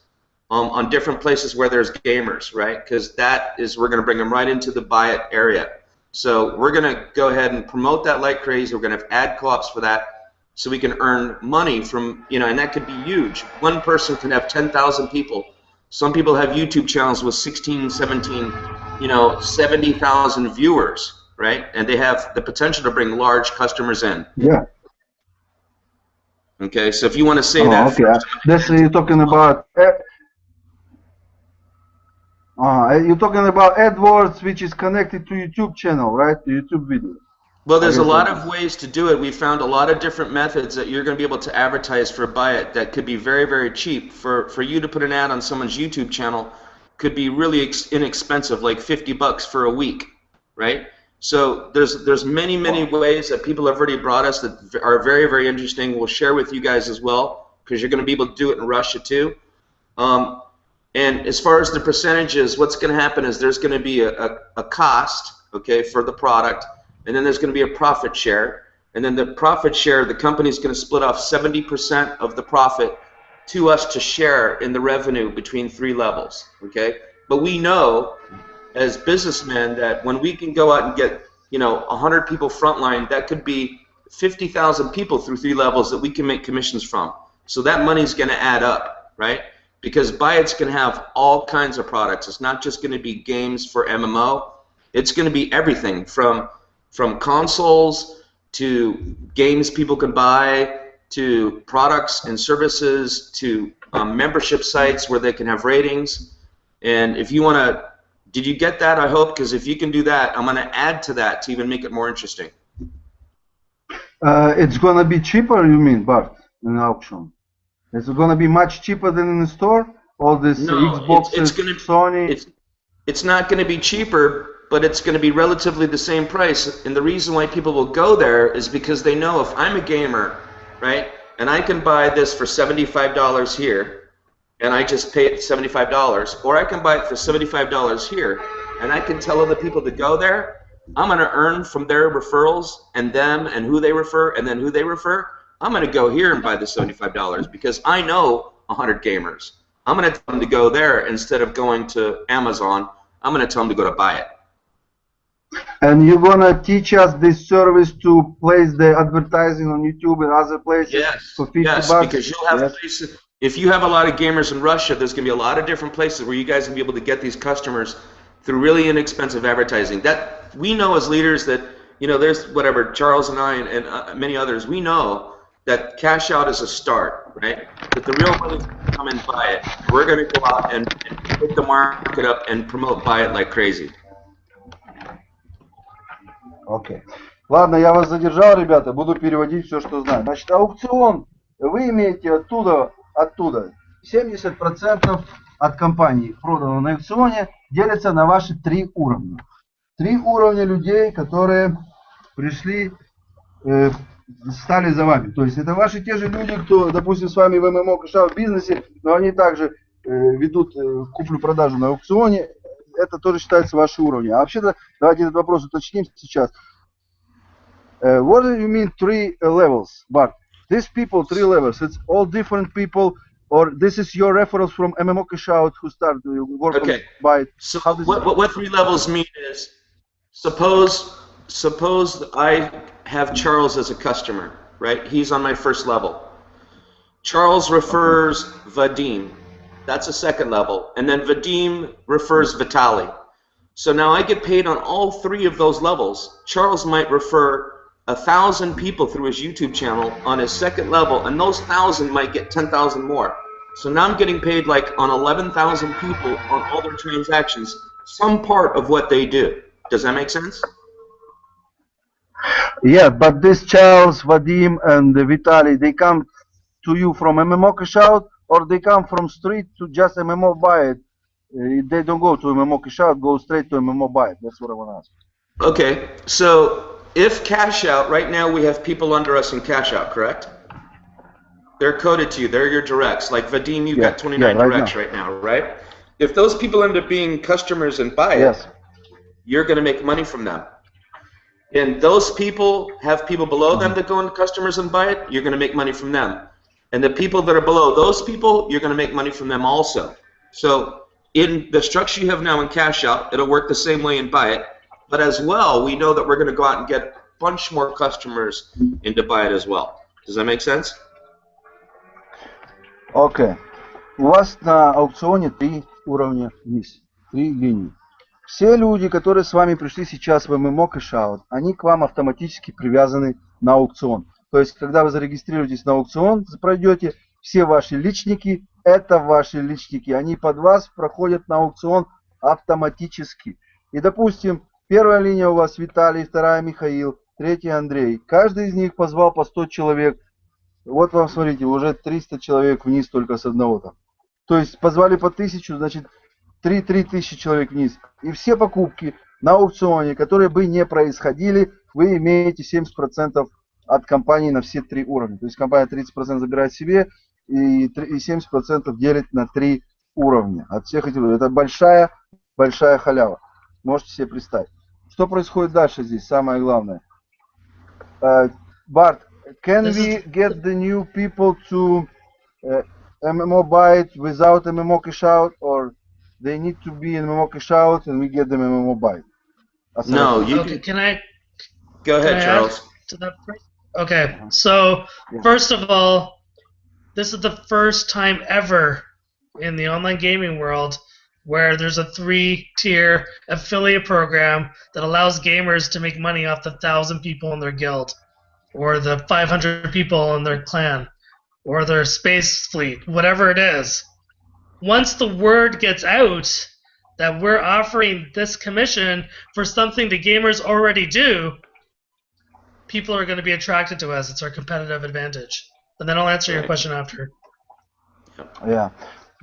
on different places where there's gamers, right? Because that is, we're going to bring them right into the buy it area. So we're going to go ahead and promote that like crazy. We're going to have ad co-ops for that so we can earn money from, and that could be huge. One person can have 10,000 people. Some people have YouTube channels with 16, 17, 70,000 viewers. right? And they have the potential to bring large customers in. Yeah. Okay, so if you want to say that. Okay. That's you're talking about. You're talking about AdWords, which is connected to YouTube channel, right? To YouTube video. Well, there's a lot of ways to do it. We found a lot of different methods that you're going to be able to advertise for Buy It that could be very, very cheap. For you to put an ad on someone's YouTube channel could be really inexpensive, like $50 for a week, right? So there's many ways that people have already brought us that are very, very interesting. We'll share with you guys as well, because you're going to be able to do it in Russia too. And as far as the percentages, what's going to happen is there's going to be a cost, okay, for the product, and then there's going to be a profit share, and then the profit share, the company's going to split off 70% of the profit to us to share in the revenue between 3 levels, okay? But we know as businessmen that when we can go out and get, 100 people frontline, that could be 50,000 people through 3 levels that we can make commissions from. So that money's going to add up, right? Because Buy It's going to have all kinds of products. It's not just going to be games for MMO. It's going to be everything from consoles to games people can buy to products and services to membership sites where they can have ratings. And if you want to, did you get that? I hope, because if you can do that, I'm going to add to that to even make it more interesting. It's going to be cheaper, you mean, Bart, in the auction? Is it going to be much cheaper than in the store? All this Xbox, Sony? It's not going to be cheaper, but it's going to be relatively the same price. And the reason why people will go there is because they know if I'm a gamer, right, and I can buy this for $75 here, and I just pay it $75, or I can buy it for $75 here, and I can tell other people to go there, I'm going to earn from their referrals and them and who they refer and then who they refer. I'm going to go here and buy the $75 because I know 100 gamers. I'm going to tell them to go there instead of going to Amazon. I'm going to tell them to go to Buy It. And you're going to teach us this service to place the advertising on YouTube and other places for $50? Yes, because you'll have places. If you have a lot of gamers in Russia, there's going to be a lot of different places where you guys will be able to get these customers through really inexpensive advertising. That we know as leaders that, there's whatever, Charles and I and many others, we know that cash out is a start, right? But the real money is going to come and Buy It. We're going to go out and put the market up and promote Buy It like crazy. Окей. Ладно, я вас задержал, ребята, буду переводить все, что знаю. Значит, аукцион, вы имеете оттуда 70% от компании, проданного на аукционе, делится на ваши 3 уровня. 3 уровня людей, которые пришли, стали за вами. То есть это ваши те же люди, кто, допустим, с вами в MMO Cashout бизнесе, но они также ведут куплю-продажу на аукционе. Это тоже считается ваши уровни. А вообще-то, давайте этот вопрос уточним сейчас. What do you mean 3 levels, Bart? These people, 3 levels, it's all different people, or this is your referrals from MMO Cashout who started working on Buy It? So what 3 levels mean is, suppose I have Charles as a customer, right? He's on my first level. Charles refers Vadim. That's a 2nd level. And then Vadim refers Vitali. So now I get paid on all 3 of those levels. Charles might refer 1,000 people through his YouTube channel on his 2nd level, and those 1,000 might get 10,000 more. So now I'm getting paid like on 11,000 people on all their transactions, some part of what they do. Does that make sense? Yeah, but this Charles, Vadim, and Vitali, they come to you from MMO Cashout, or they come from street to just MMO Buy It? They don't go to MMO Cashout, go straight to MMO Buy It. That's what I want to ask. Okay, so if Cashout, right now we have people under us in Cashout, correct? They're coded to you. They're your directs. Like Vadim, you've got 29 directs right now, right? If those people end up being customers in Buy It, you're going to make money from them. And those people have people below them that go into customers and Buy It, you're going to make money from them. And the people that are below those people, you're going to make money from them also. So in the structure you have now in Cashout, it'll work the same way in Buy It. But as well, we know that we're going to go out and get a bunch more customers into Buy It as well. Does that make sense? Окей. У вас на аукционе 3 уровня вниз, 3 линии. Все люди, которые с вами пришли сейчас в MMO Cashout, они к вам автоматически привязаны на аукцион. То есть, когда вы зарегистрируетесь на аукцион, пройдете, все ваши личники, это ваши личники, они под вас проходят на аукцион автоматически. И, допустим, первая линия у вас Виталий, вторая Михаил, третья Андрей. Каждый из них позвал по 100 человек. Вот вам, смотрите, уже 300 человек вниз только с одного там. То есть, позвали по 1000, значит, 3000 человек вниз. И все покупки на аукционе, которые бы не происходили, вы имеете 70% от компании на все 3 уровня. То есть компания 30% забирает себе и 70% делит на 3 уровня. От всех этих. Это большая халява. Можете себе представить. Что происходит дальше здесь? Самое главное. Bart, can we get the new people to MMO buy it without MMO Cashout, or they need to be in MMO Cashout and we get them MMO buy it? No, you okay, can I go ahead, Charles. To that first? Okay, so first of all, this is the first time ever in the online gaming world where there's a 3-tier affiliate program that allows gamers to make money off the 1,000 people in their guild, or the 500 people in their clan, or their space fleet, whatever it is. Once the word gets out that we're offering this commission for something the gamers already do, people are going to be attracted to us. It's our competitive advantage. And then I'll answer your question after. Yeah.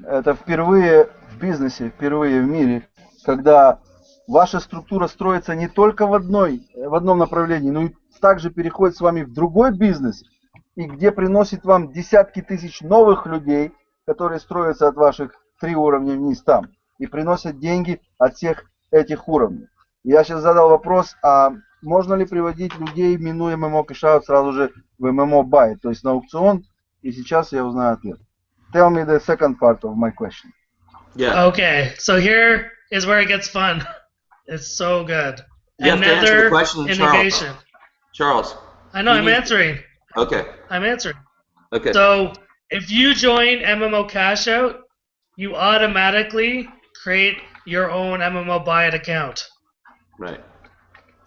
Это впервые в бизнесе, впервые в мире, когда ваша структура строится не только в одном направлении, но и также переходит с вами в другой бизнес, и где приносит вам десятки тысяч новых людей, которые строятся от ваших 3 уровня вниз там, и приносят деньги от всех этих уровней. Я сейчас задал вопрос, а можно ли приводить людей, минуя MMO Cashout, сразу же в MMO Buy, то есть на аукцион, и сейчас я узнаю ответ. Tell me the second part of my question. Yeah. Okay, so here is where it gets fun. It's so good. You have to answer the question, innovation. Charles. I know, I'm answering. Okay. I'm answering. Okay. So, if you join MMO Cashout, you automatically create your own MMO Buy It account. Right.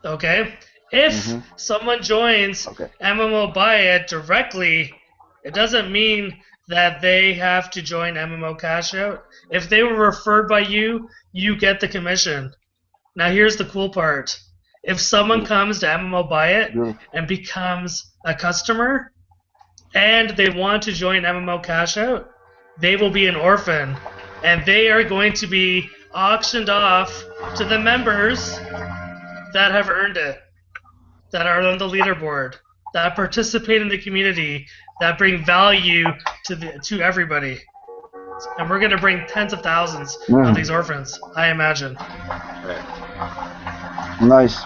Okay? If someone joins MMO Buy It directly, it doesn't mean that they have to join MMO Cashout. If they were referred by you, you get the commission. Now here's the cool part. If someone comes to MMO Buy It and becomes a customer, and they want to join MMO Cashout, they will be an orphan, and they are going to be auctioned off to the members that have earned it, that are on the leaderboard, that participate in the community, that bring value to everybody. And we're going to bring tens of thousands of these orphans, I imagine. Nice.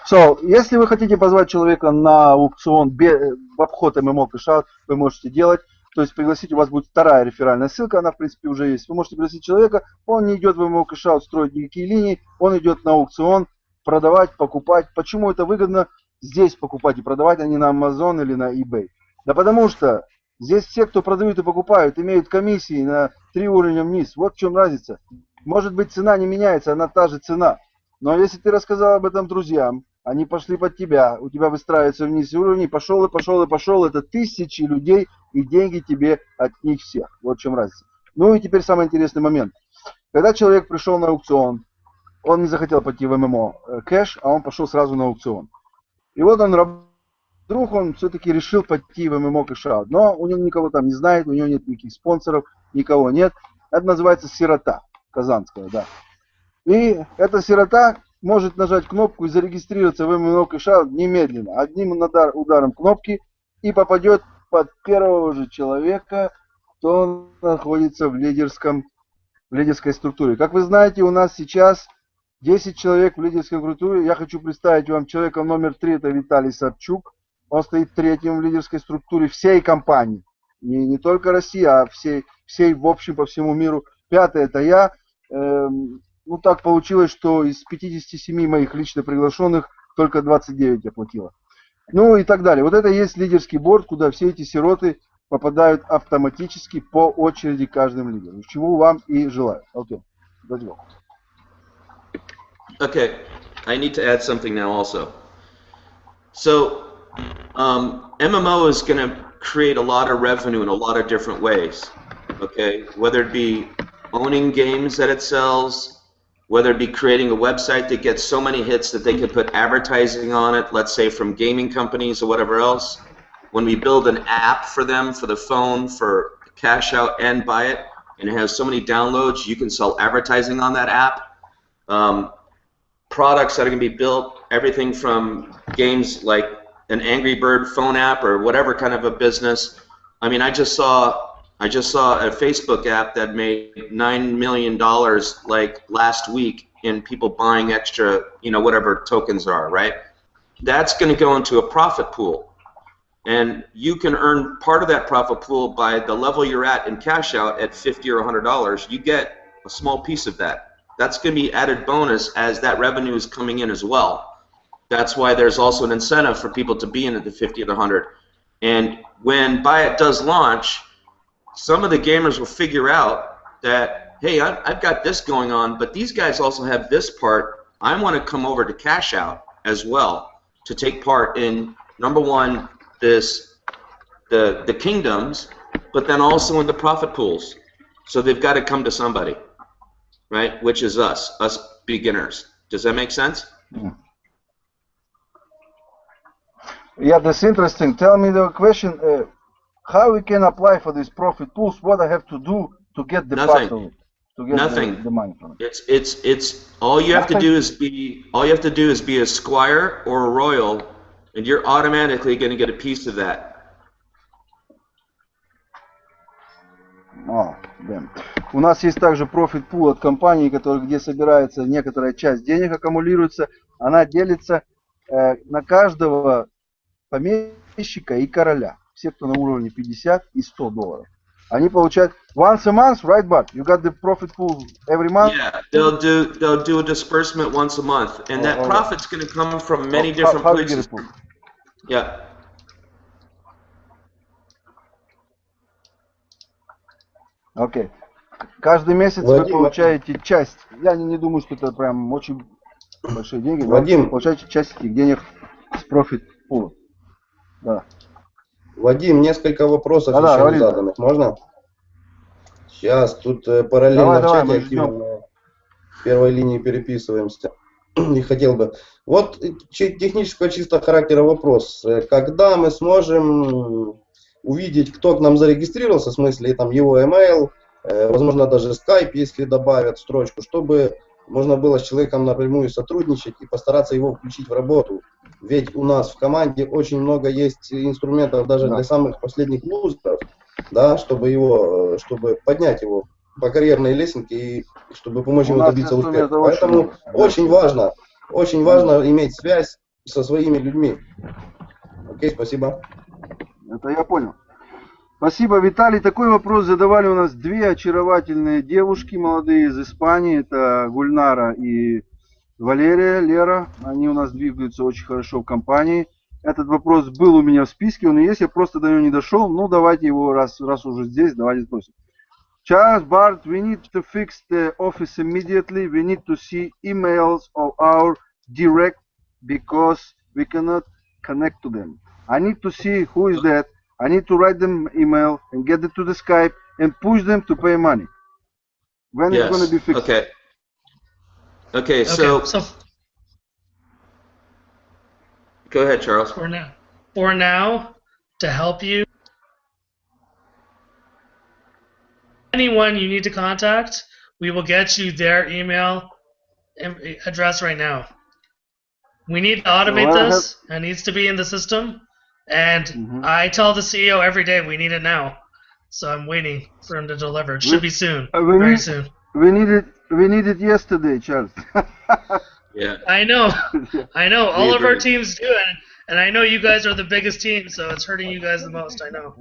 So, если вы хотите позвать человека на аукцион в обход MMO Cashout, вы можете делать. То есть пригласить, у вас будет вторая реферальная ссылка, она в принципе уже есть. Вы можете пригласить человека, он не идет в MMO Cashout строить никакие линии, он идет на аукцион продавать, покупать. Почему это выгодно здесь покупать и продавать, а не на Amazon или на eBay? Да потому что здесь все, кто продают и покупают, имеют комиссии на 3 уровня вниз. Вот в чем разница. Может быть, цена не меняется, она та же цена. Но если ты рассказал об этом друзьям, они пошли под тебя, у тебя выстраивается вниз уровень, пошел, это тысячи людей, и деньги тебе от них всех. Вот в чем разница. Ну и теперь самый интересный момент. Когда человек пришел на аукцион, он не захотел пойти в MMO кэш, а он пошел сразу на аукцион. И вот вдруг он все-таки решил пойти в MMO Cashout, но у него никого там не знает, у него нет никаких спонсоров, никого нет. Это называется сирота казанская, да. И эта сирота может нажать кнопку и зарегистрироваться в MMO Cashout немедленно, одним ударом кнопки, и попадет под первого же человека, кто находится в лидерской структуре. Как вы знаете, у нас сейчас 10 человек в лидерской структуре. Я хочу представить вам человека номер 3, это Виталий Савчук. Он стоит 3-м в лидерской структуре всей компании. Не только России, а всей в общем по всему миру. 5-й это я. Ну так получилось, что из 57 моих лично приглашенных только 29 оплатила. Ну и так далее. Вот это и есть лидерский борд, куда все эти сироты попадают автоматически по очереди каждым лидером. Чего вам и желаю. Окей. Let's go. Okay, I need to add something now also. So MMO is going to create a lot of revenue in a lot of different ways. Okay, whether it be owning games that it sells, whether it be creating a website that gets so many hits that they can put advertising on it, let's say from gaming companies or whatever else. When we build an app for them, for the phone, for cash out and buy it, and it has so many downloads, you can sell advertising on that app. Products that are going to be built, everything from games like an Angry Bird phone app or whatever kind of a business. I mean, I just saw a Facebook app that made $9 million like last week in people buying extra, you know, whatever tokens are, right? That's going to go into a profit pool. And you can earn part of that profit pool by the level you're at in cash out at $50 or $100. You get a small piece of that. That's going to be added bonus as that revenue is coming in as well. That's why there's also an incentive for people to be in at the 50 or the 100. And when Buy It does launch, some of the gamers will figure out that, hey, I've got this going on, but these guys also have this part. I want to come over to cash out as well to take part in, number one, the kingdoms, but then also in the profit pools. So they've got to come to somebody, right? Which is us beginners. Does that make sense? Yeah, that's interesting. Tell me the question, how we can apply for these profit pools, what I have to do to get the part of it, to get the money from it. It's all you have to do is be a squire or a royal, and you're automatically going to get a piece of that. У нас есть также профит пул от компании, где собирается некоторая часть денег, аккумулируется, она делится на каждого помещика и короля. Все, кто на уровне 50 и 100 долларов. Они получают once a month, right, Bart? You got the profit pool every month? Yeah, they'll do a disbursement once a month, and that profit's going to come from many different places. Yeah. Окей. Каждый месяц вы получаете часть. Я не думаю, что это прям очень большие деньги. Вадим, вы получаете часть этих денег с профит пула. Да. Вадим, несколько вопросов еще не заданных. Можно? Сейчас тут параллельно в чате активно в первой линии переписываемся. И хотел бы. Вот технического чисто характера вопрос. Когда мы сможем увидеть, кто к нам зарегистрировался, в смысле там его email, возможно даже Skype, если добавят строчку, чтобы можно было с человеком напрямую сотрудничать и постараться его включить в работу. Ведь у нас в команде очень много есть инструментов даже для самых последних лузеров, да, чтобы поднять его по карьерной лесенке и чтобы помочь ему добиться успеха. Поэтому очень важно иметь связь со своими людьми. Окей, спасибо. Это я понял. Спасибо, Виталий. Такой вопрос задавали у нас две очаровательные девушки молодые из Испании. Это Гульнара и Валерия, Лера. Они у нас двигаются очень хорошо в компании. Этот вопрос был у меня в списке, он и есть, я просто до него не дошел. Ну, давайте его, раз уже здесь, давайте спросим. Charles, Bart, we need to fix the office immediately. We need to see emails of our direct because we cannot connect to them. I need to see who is that. I need to write them email and get it to the Skype and push them to pay money. When it's going to be fixed? Okay, so go ahead, Charles. For now, to help you, anyone you need to contact, we will get you their email address right now. We need to automate this. It needs to be in the system. And I tell the CEO every day we need it now. So I'm waiting for him to deliver. It should be soon. Very soon. We need it yesterday, Charles. Yeah. I know. All of our teams do it. And I know you guys are the biggest team, so it's hurting you guys the most, I know.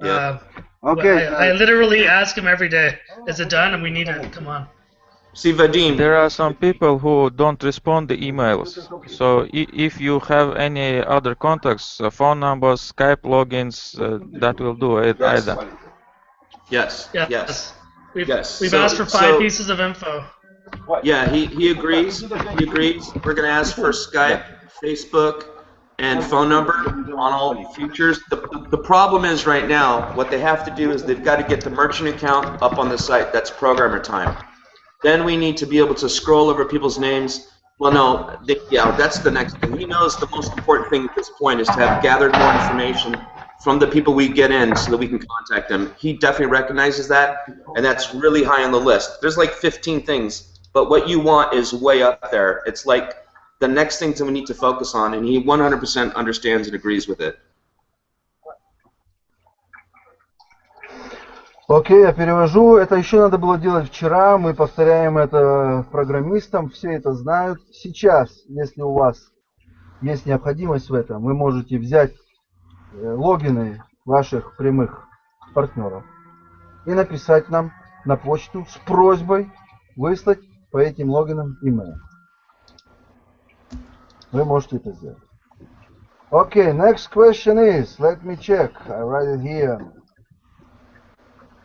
Yeah. Okay. I literally ask him every day, is it done? And we need it. Come on. See, Vadim. There are some people who don't respond to emails. So if you have any other contacts, phone numbers, Skype logins, that will do it either. Yes. We've asked for 5 pieces of info. Yeah, he agrees. He agrees. We're going to ask for Skype, Facebook, and phone number on all futures. The problem is right now, what they have to do is they've got to get the merchant account up on the site. That's programmer time. Then we need to be able to scroll over people's names. Well, no, yeah, that's the next thing. He knows the most important thing at this point is to have gathered more information from the people we get in so that we can contact them. He definitely recognizes that, and that's really high on the list. There's like 15 things, but what you want is way up there. It's like the next things that we need to focus on, and he 100% understands and agrees with it. Окей, я перевожу. Это еще надо было делать вчера. Мы повторяем это программистам. Все это знают. Сейчас, если у вас есть необходимость в этом, вы можете взять логины ваших прямых партнеров и написать нам на почту с просьбой выслать по этим логинам email. Вы можете это сделать. Okay, next question is, let me check. I write it here.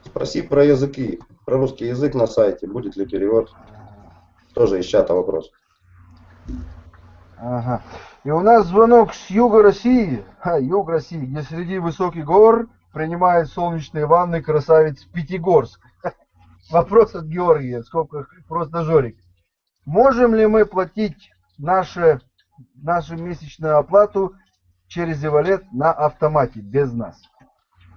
Спроси про языки, про русский язык на сайте, будет ли перевод. Тоже из чата вопрос. Ага. И у нас звонок с юга России, юг России, где среди высоких гор принимает солнечные ванны красавец Пятигорск. Вопрос от Георгия, в скобках просто Жорик. Можем ли мы платить нашу месячную оплату через e-wallet на автомате, без нас?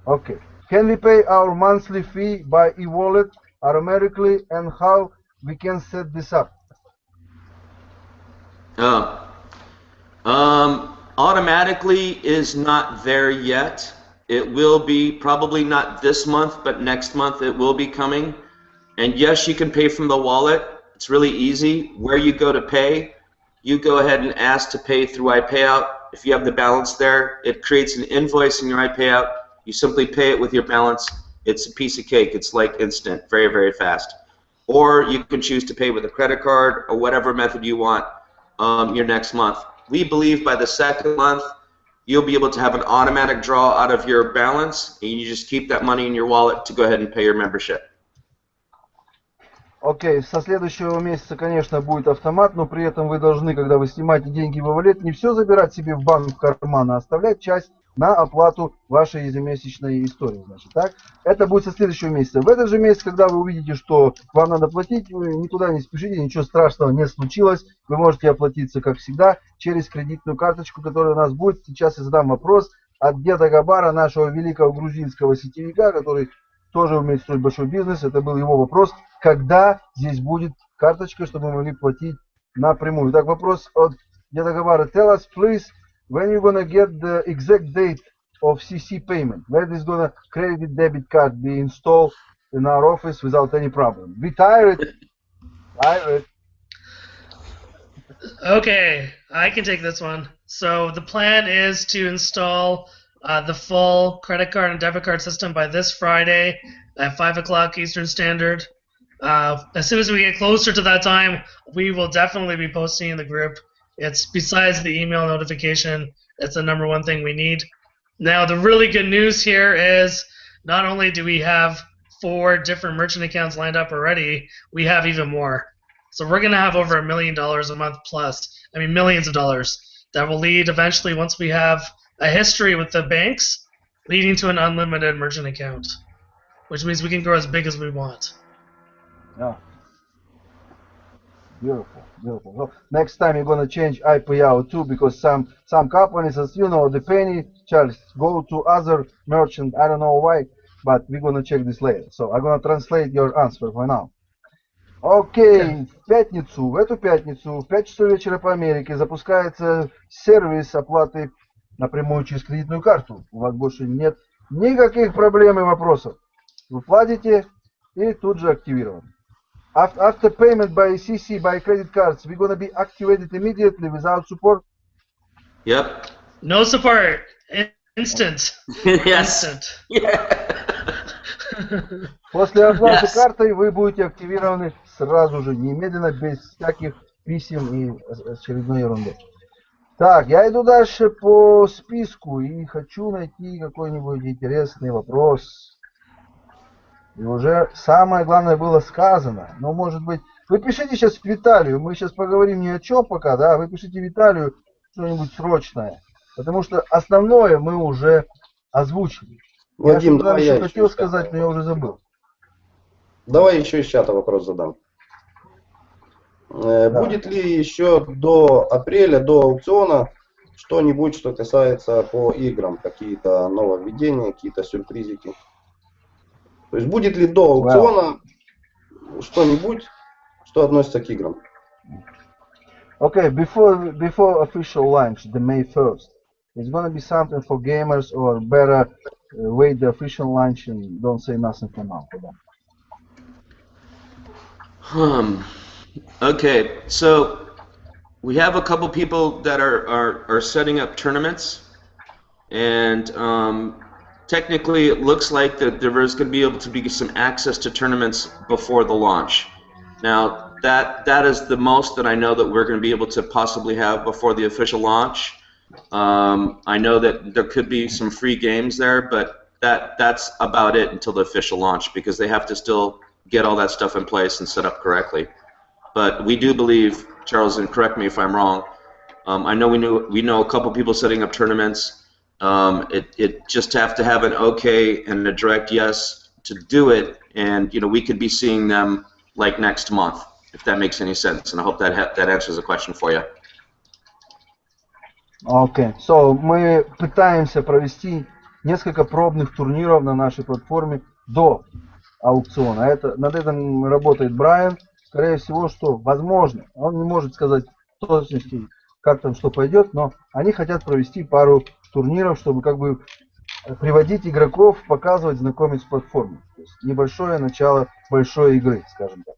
Окей. Can we pay our monthly fee by e-wallet automatically, and how we can set this up? Automatically is not there yet. It will be probably not this month, but next month it will be coming. And yes, you can pay from the wallet. It's really easy. Where you go to pay, you go ahead and ask to pay through iPayout. If you have the balance there, it creates an invoice in your iPayout. You simply pay it with your balance. It's a piece of cake. It's like instant, very, very fast. Or you can choose to pay with a credit card or whatever method you want your next month. We believe by the second month, you'll be able to have an automatic draw out of your balance, and you just keep that money in your wallet to go ahead and pay your membership. Окей, со следующего месяца, конечно, будет автомат, но при этом вы должны, когда вы снимаете деньги в e-wallet, не все забирать себе в банк в карман, а оставлять часть на оплату вашей ежемесячной истории. Значит, так? Это будет со следующего месяца. В этот же месяц, когда вы увидите, что вам надо платить, вы никуда не спешите, ничего страшного не случилось. Вы можете оплатиться, как всегда, через кредитную карточку, которая у нас будет. Сейчас я задам вопрос от деда Габара, нашего великого грузинского сетевика, который тоже умеет строить большой бизнес. Это был его вопрос, когда здесь будет карточка, чтобы мы могли платить напрямую. Итак, вопрос от деда Габара. Tell us, please, when you're gonna get the exact date of CC payment? When is gonna credit debit card be installed in our office without any problem? We tired. Okay, I can take this one. So the plan is to install the full credit card and debit card system by this Friday at 5 o'clock Eastern Standard. As soon as we get closer to that time, we will definitely be posting in the group. It's besides the email notification, it's the number one thing we need. Now, the really good news here is not only do we have 4 different merchant accounts lined up already, we have even more. So we're going to have over $1 million a month plus. I mean, millions of dollars that will lead eventually, once we have a history with the banks, leading to an unlimited merchant account, which means we can grow as big as we want. Yeah. Beautiful, beautiful. So next time you're gonna change iPayout too, because some companies, as you know, the penny charges go to other merchant. I don't know why, but we're gonna check this later. So I'm gonna translate your answer for now. Окей, в эту пятницу, в 5 часов вечера по Америке запускается сервис оплаты напрямую через кредитную карту. У вас больше нет никаких проблем и вопросов. Вы платите и тут же активирован. After payment by CC, by credit cards, we're going to be activated immediately without support? Yep. No support. Instant. Yes. Instant. Yeah. После оплаты картой вы будете активированы сразу же, немедленно, без всяких писем и очередной ерунды. Так, я иду дальше по списку и хочу найти какой-нибудь интересный вопрос. И уже самое главное было сказано, но может быть Вы пишите сейчас Виталию, мы сейчас поговорим ни о чем пока, да, вы пишите Виталию что-нибудь срочное, потому что основное мы уже озвучили. Вадим, я давай еще я хотел еще сказать, но я уже забыл. Давай еще из чата вопрос задам. Да. Будет ли еще до апреля, до аукциона, что-нибудь, что касается по играм, какие-то нововведения, какие-то сюрпризики? То есть будет ли до аукциона что-нибудь, что относится к играм? Okay, before official launch, the May 1st, it's gonna be something for gamers, or better wait the official launch and don't say nothing for now for them. Okay, so we have a couple people that are setting up tournaments, and technically it looks like that there is going to be able to be some access to tournaments before the launch. Now that is the most that I know that we're going to be able to possibly have before the official launch. I know that there could be some free games there, but that's about it until the official launch, because they have to still get all that stuff in place and set up correctly. But we do believe, Charles, and correct me if I'm wrong, I know we know a couple people setting up tournaments. It just have to have an okay and a direct yes to do it, and we could be seeing them like next month, if that makes any sense. And I hope that answers the question for you. Okay, so мы пытаемся провести несколько пробных турниров на нашей платформе до аукциона. Над этим работает Брайан. Скорее всего, что возможно, он не может сказать в точности, как там что пойдет, но они хотят провести пару турниров, чтобы как бы приводить игроков, показывать, знакомить с платформой. То есть небольшое начало большой игры, скажем так.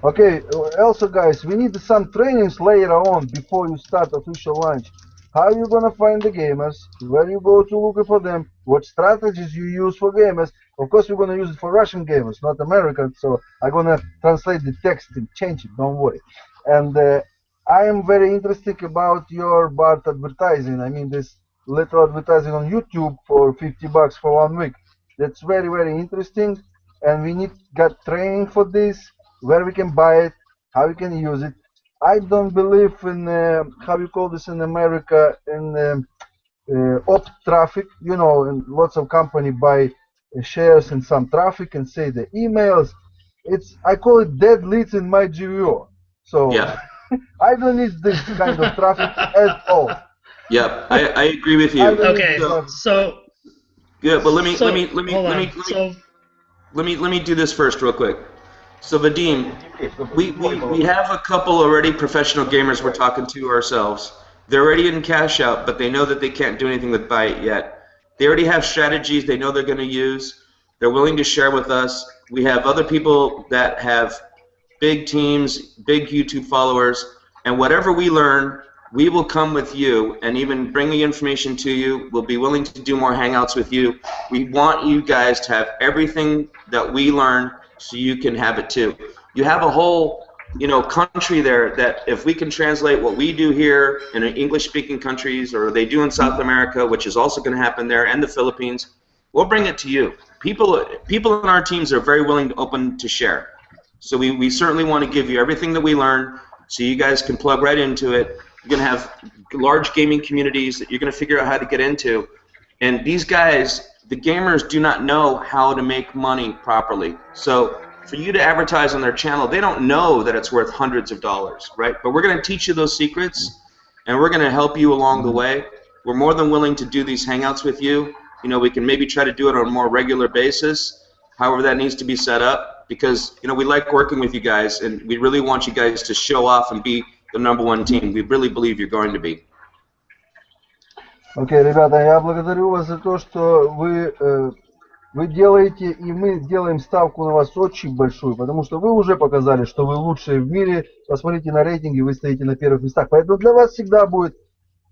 Okay, also guys, we need some trainings later on before you start official launch. How you gonna find the gamers? Where you go to look for them? What strategies you use for gamers? Of course, we're gonna use it for Russian gamers, not American. So I'm gonna translate the text and change it. Don't worry. And I am very interested about your BART advertising. I mean, this little advertising on YouTube for $50 for 1 week. That's very, very interesting. And we got training for this. Where we can buy it, how we can use it. I don't believe in how you call this in America, in opt traffic. And lots of companies buy shares in some traffic and say the emails. I call it dead leads in my GVO. So yeah. I don't need this kind of traffic at all. Yeah, I agree with you. Okay, so yeah, but let me do this first real quick. So Vadim, we have a couple already professional gamers we're talking to ourselves. They're already in Cashout, but they know that they can't do anything with Buy It yet. They already have strategies they know they're going to use. They're willing to share with us. We have other people that have big teams, big YouTube followers, and whatever we learn, we will come with you and even bring the information to you. We'll be willing to do more hangouts with you. We want you guys to have everything that we learn, so you can have it too. You have a whole, country there that if we can translate what we do here in English-speaking countries, or they do in South America, which is also going to happen there, and the Philippines, we'll bring it to you. People in our teams are very willing to open to share. So we certainly want to give you everything that we learn, so you guys can plug right into it. You're going to have large gaming communities that you're going to figure out how to get into. And these guys, the gamers, do not know how to make money properly. So for you to advertise on their channel, they don't know that it's worth hundreds of dollars, right? But we're going to teach you those secrets, and we're going to help you along the way. We're more than willing to do these hangouts with you. We can maybe try to do it on a more regular basis, however that needs to be set up, because we like working with you guys, and we really want you guys to show off and be the #1 team. We really believe you're going to be. Окей, ребята, я благодарю вас за то, что вы делаете, и мы делаем ставку на вас очень большую, потому что вы уже показали, что вы лучшие в мире. Посмотрите на рейтинги, вы стоите на первых местах. Поэтому для вас всегда будет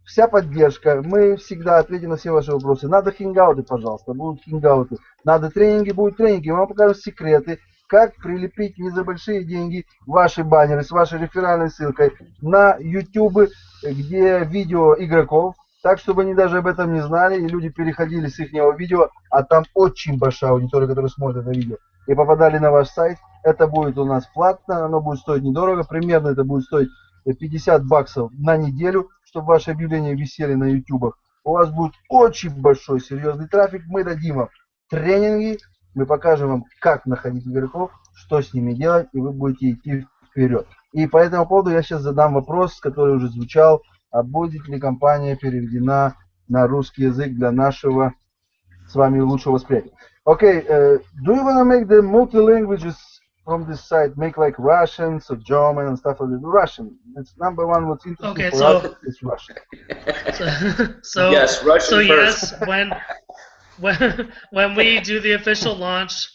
вся поддержка. Мы всегда ответим на все ваши вопросы. Надо хингауты, пожалуйста, будут хингауты. Надо тренинги, будут тренинги. Мы вам покажем секреты, как прилепить не за большие деньги ваши баннеры с вашей реферальной ссылкой на YouTube, где видео игроков, так, чтобы они даже об этом не знали, и люди переходили с их видео, а там очень большая аудитория, которая смотрит это видео. и попадали на ваш сайт. Это будет у нас платно, оно будет стоить недорого, примерно это будет стоить $50 на неделю, чтобы ваши объявления висели на YouTube. У вас будет очень большой, серьезный трафик, мы дадим вам тренинги, мы покажем вам, как находить игроков, что с ними делать, и вы будете идти вперед. И по этому поводу я сейчас задам вопрос, который уже звучал, а будет ли компания переведена на русский язык для нашего с вами лучшего восприятия. Okay, do you want to make the multi-languages from this site, make like Russian, so German and stuff like that? Russian. It's number one. What's interesting for us is Russian. So yes, Russian so first. Yes, when we do the official launch,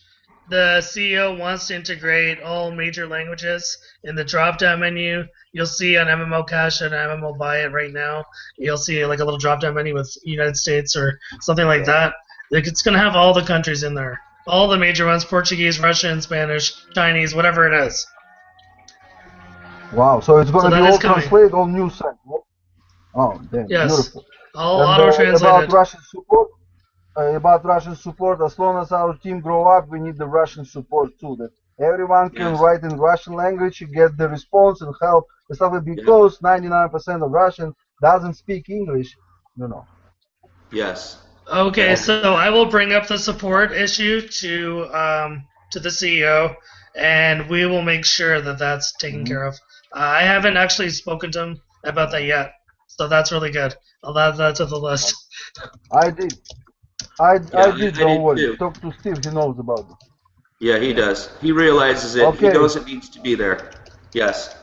the CEO wants to integrate all major languages in the drop-down menu. You'll see on MMO Cashout and MMO Buy It right now. You'll see like a little drop-down menu with United States or something like that. Like it's going to have all the countries in there. All the major ones, Portuguese, Russian, Spanish, Chinese, whatever it is. Wow, so it's going to be all translated on new site. Oh, damn, yes. Beautiful. All auto-translated. About Russian support, as long as our team grow up, we need the Russian support too. That everyone can write in Russian language, get the response and help and stuff. Because 99% of Russian doesn't speak English, you know. Yes. Okay, so I will bring up the support issue to the CEO, and we will make sure that that's taken care of. I haven't actually spoken to him about that yet, so that's really good. I'll add that to the list. I did. I did, don't worry. Talk to Steve, he knows about it. Yeah, he does. He realizes it. Okay. He knows it needs to be there. Yes.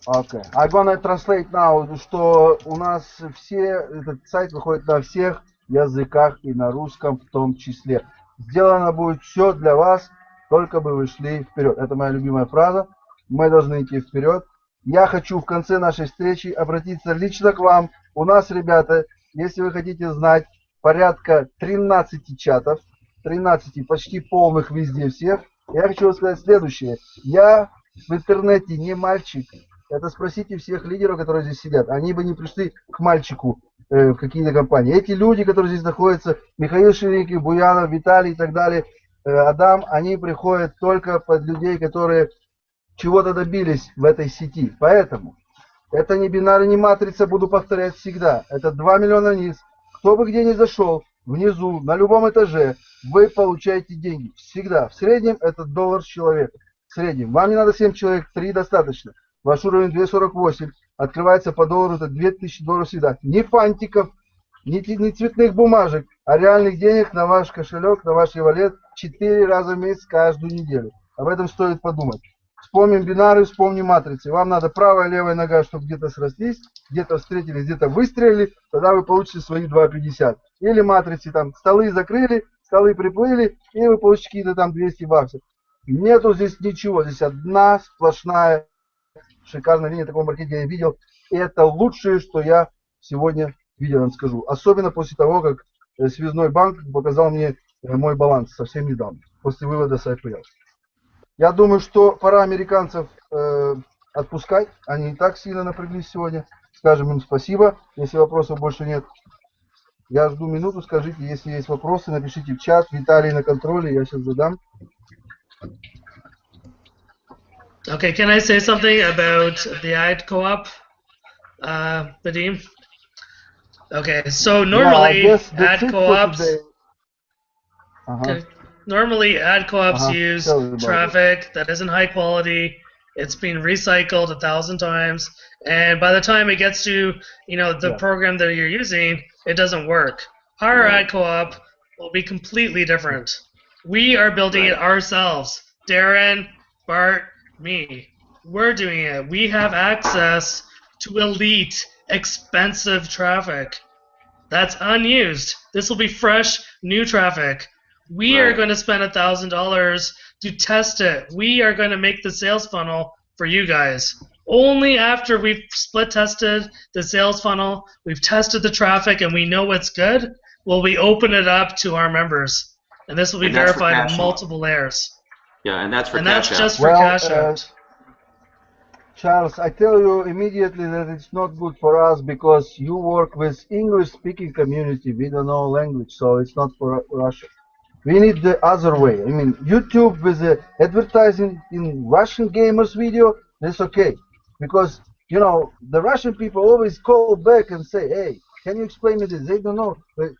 Okay. I'm gonna translate now, что у нас этот сайт выходит на всех языках и на русском в том числе. Сделано будет все для вас, только бы вы шли вперед. Это моя любимая фраза. Мы должны идти вперед. Я хочу в конце нашей встречи обратиться лично к вам. У нас, ребята, если вы хотите знать, порядка 13 чатов, 13 почти полных везде всех. Я хочу вам сказать следующее. Я в интернете не мальчик. Это спросите всех лидеров, которые здесь сидят. Они бы не пришли к мальчику в какие-то компании. Эти люди, которые здесь находятся, Михаил Ширикин, Буянов, Виталий и так далее, Адам, они приходят только под людей, которые чего-то добились в этой сети. Поэтому это не бинар, не матрица, буду повторять всегда. Это 2 миллиона вниз. Кто бы где ни зашел, внизу, на любом этаже, вы получаете деньги. Всегда. В среднем это $1 с человека. В среднем. Вам не надо 7 человек, 3 достаточно. Ваш уровень 2.48. Открывается по $1, это $2000 всегда. Ни фантиков, ни цветных бумажек, а реальных денег на ваш кошелек, на ваш e-wallet 4 раза в месяц каждую неделю. Об этом стоит подумать. Вспомним бинары, вспомним матрицы. Вам надо правая и левая нога, чтобы где-то срослись, где-то встретились, где-то выстрелили, тогда вы получите свои 2.50. Или матрицы, там столы закрыли, столы приплыли, и вы получите какие-то там $200. Нету здесь ничего, здесь одна сплошная шикарная линия, такого маркетинга я видел. И это лучшее, что я сегодня видел, вам скажу. Особенно после того, как связной банк показал мне мой баланс совсем недавно, после вывода с IPL. Я думаю, что пора американцев отпускать. Они и так сильно напряглись сегодня. Скажем им спасибо. Если вопросов больше нет, я жду минуту. Скажите, если есть вопросы, напишите в чат. Виталий на контроле, я сейчас задам. Okay, can I say something about the ad co-op, Vadim? Okay, so normally ad co-ops. Normally, ad co-ops use traffic that isn't high quality. It's been recycled 1,000 times, and by the time it gets to the program that you're using, it doesn't work. Our ad co-op will be completely different. We are building it ourselves. Darren, Bart, me. We're doing it. We have access to elite, expensive traffic that's unused. This will be fresh, new traffic. We are going to spend $1,000 to test it. We are going to make the sales funnel for you guys. Only after we've split tested the sales funnel, we've tested the traffic, and we know what's good, will we open it up to our members. And this will be verified in multiple layers. Yeah, and that's for Cashout. And that's just for Cashout. Charles, I tell you immediately that it's not good for us because you work with English-speaking community. We don't know language, so it's not for Russia. We need the other way. I mean, YouTube with the advertising in Russian gamers video, that's okay. Because, you know, the Russian people always call back and say, hey, can you explain me this? They don't know.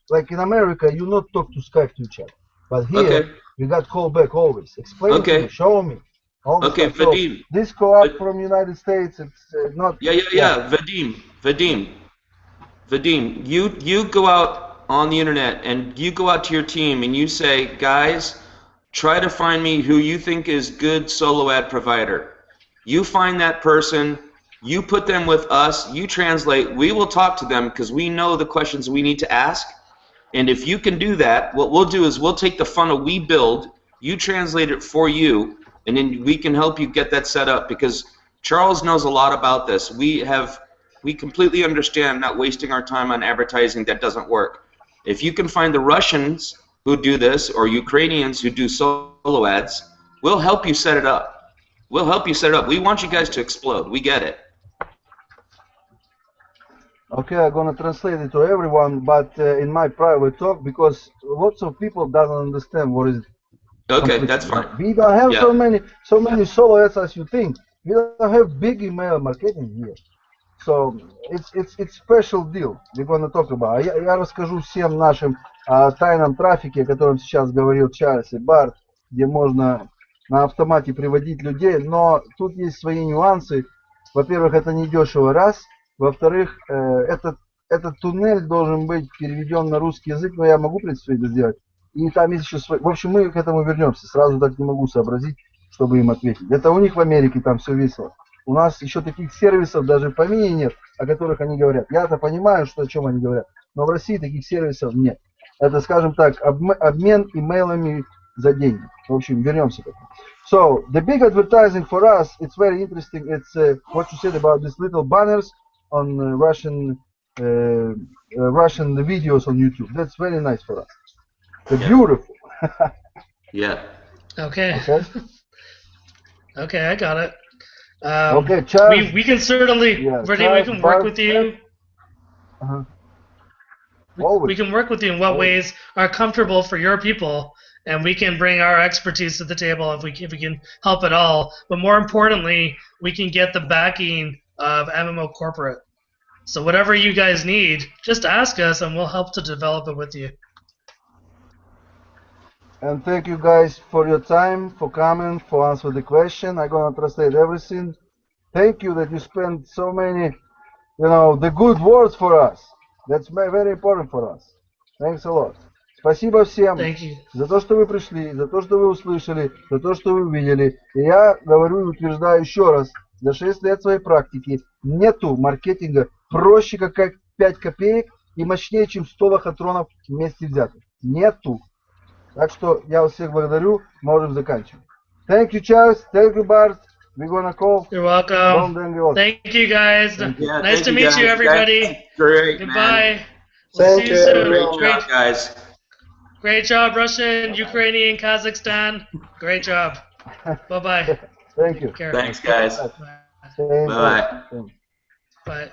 Like in America, you not talk to Skype to each other. But here, we got call back always. Explain to me, show me. Okay, so Vadim. This co-op from United States, it's not... Yeah. Vadim, you go out on the internet and you go out to your team and you say, guys, try to find me who you think is good solo ad provider. You find that person, you put them with us, you translate, we will talk to them because we know the questions we need to ask. And if you can do that, what we'll do is we'll take the funnel we build, you translate it for you, and then we can help you get that set up because Charles knows a lot about this. We completely understand not wasting our time on advertising that doesn't work. If you can find the Russians who do this or Ukrainians who do solo ads, we'll help you set it up. We'll help you set it up. We want you guys to explode. We get it. Okay, I'm gonna translate it to everyone, but in my private talk, because lots of people doesn't understand what is. Okay, that's fine. We don't have so many solo ads as you think. We don't have big email marketing here, so it's special deal. We're gonna talk about. Я расскажу всем нашим тайном трафике, о котором сейчас говорил Чарльз и Барт, где можно на автомате приводить людей, но тут есть свои нюансы. Во-первых, это не дешево, раз. Во-вторых, этот туннель должен быть переведен на русский язык, но я могу представить это сделать. И там есть еще свои... В общем, мы к этому вернемся. Сразу так не могу сообразить, чтобы им ответить. Это у них в Америке там все весело. У нас еще таких сервисов даже в помине нет, о которых они говорят. Я-то понимаю, о чем они говорят, но в России таких сервисов нет. Это, скажем так, обмен имейлами за деньги. В общем, вернемся к этому. So, the big advertising for us, it's very interesting. It's what you said about these little banners on Russian videos on YouTube. That's very nice for us. They're beautiful. Yeah. Okay. Okay, I got it. Okay, Charles. We can certainly, we can work with you. We can work with you in what ways are comfortable for your people, and we can bring our expertise to the table if we can help at all. But more importantly, we can get the backing of MMO Corporate. So whatever you guys need, just ask us, and we'll help to develop it with you. And thank you guys for your time, for coming, for answering the question. I'm gonna translate everything. Thank you that you spent so many, the good words for us. That's very important for us. Thanks a lot. Спасибо всем за то, что вы пришли, за то, что вы услышали, за то, что вы увидели. И я говорю и утверждаю еще раз, за 6 лет своей практики нету маркетинга проще, как 5 копеек и мощнее, чем 100 лохотронов вместе взятых. Нету. Так что я вас всех благодарю. Можем заканчивать. Thank you, Charles. Thank you, Bart. We're gonna call. You're welcome. Thank you, guys. Nice to meet you, everybody. Great. Goodbye. Thank you. Great job, guys. Great job, Russian, Ukrainian, Kazakhstan. Great job. Bye-bye. Thank you. Thanks, guys. Bye-bye. Bye.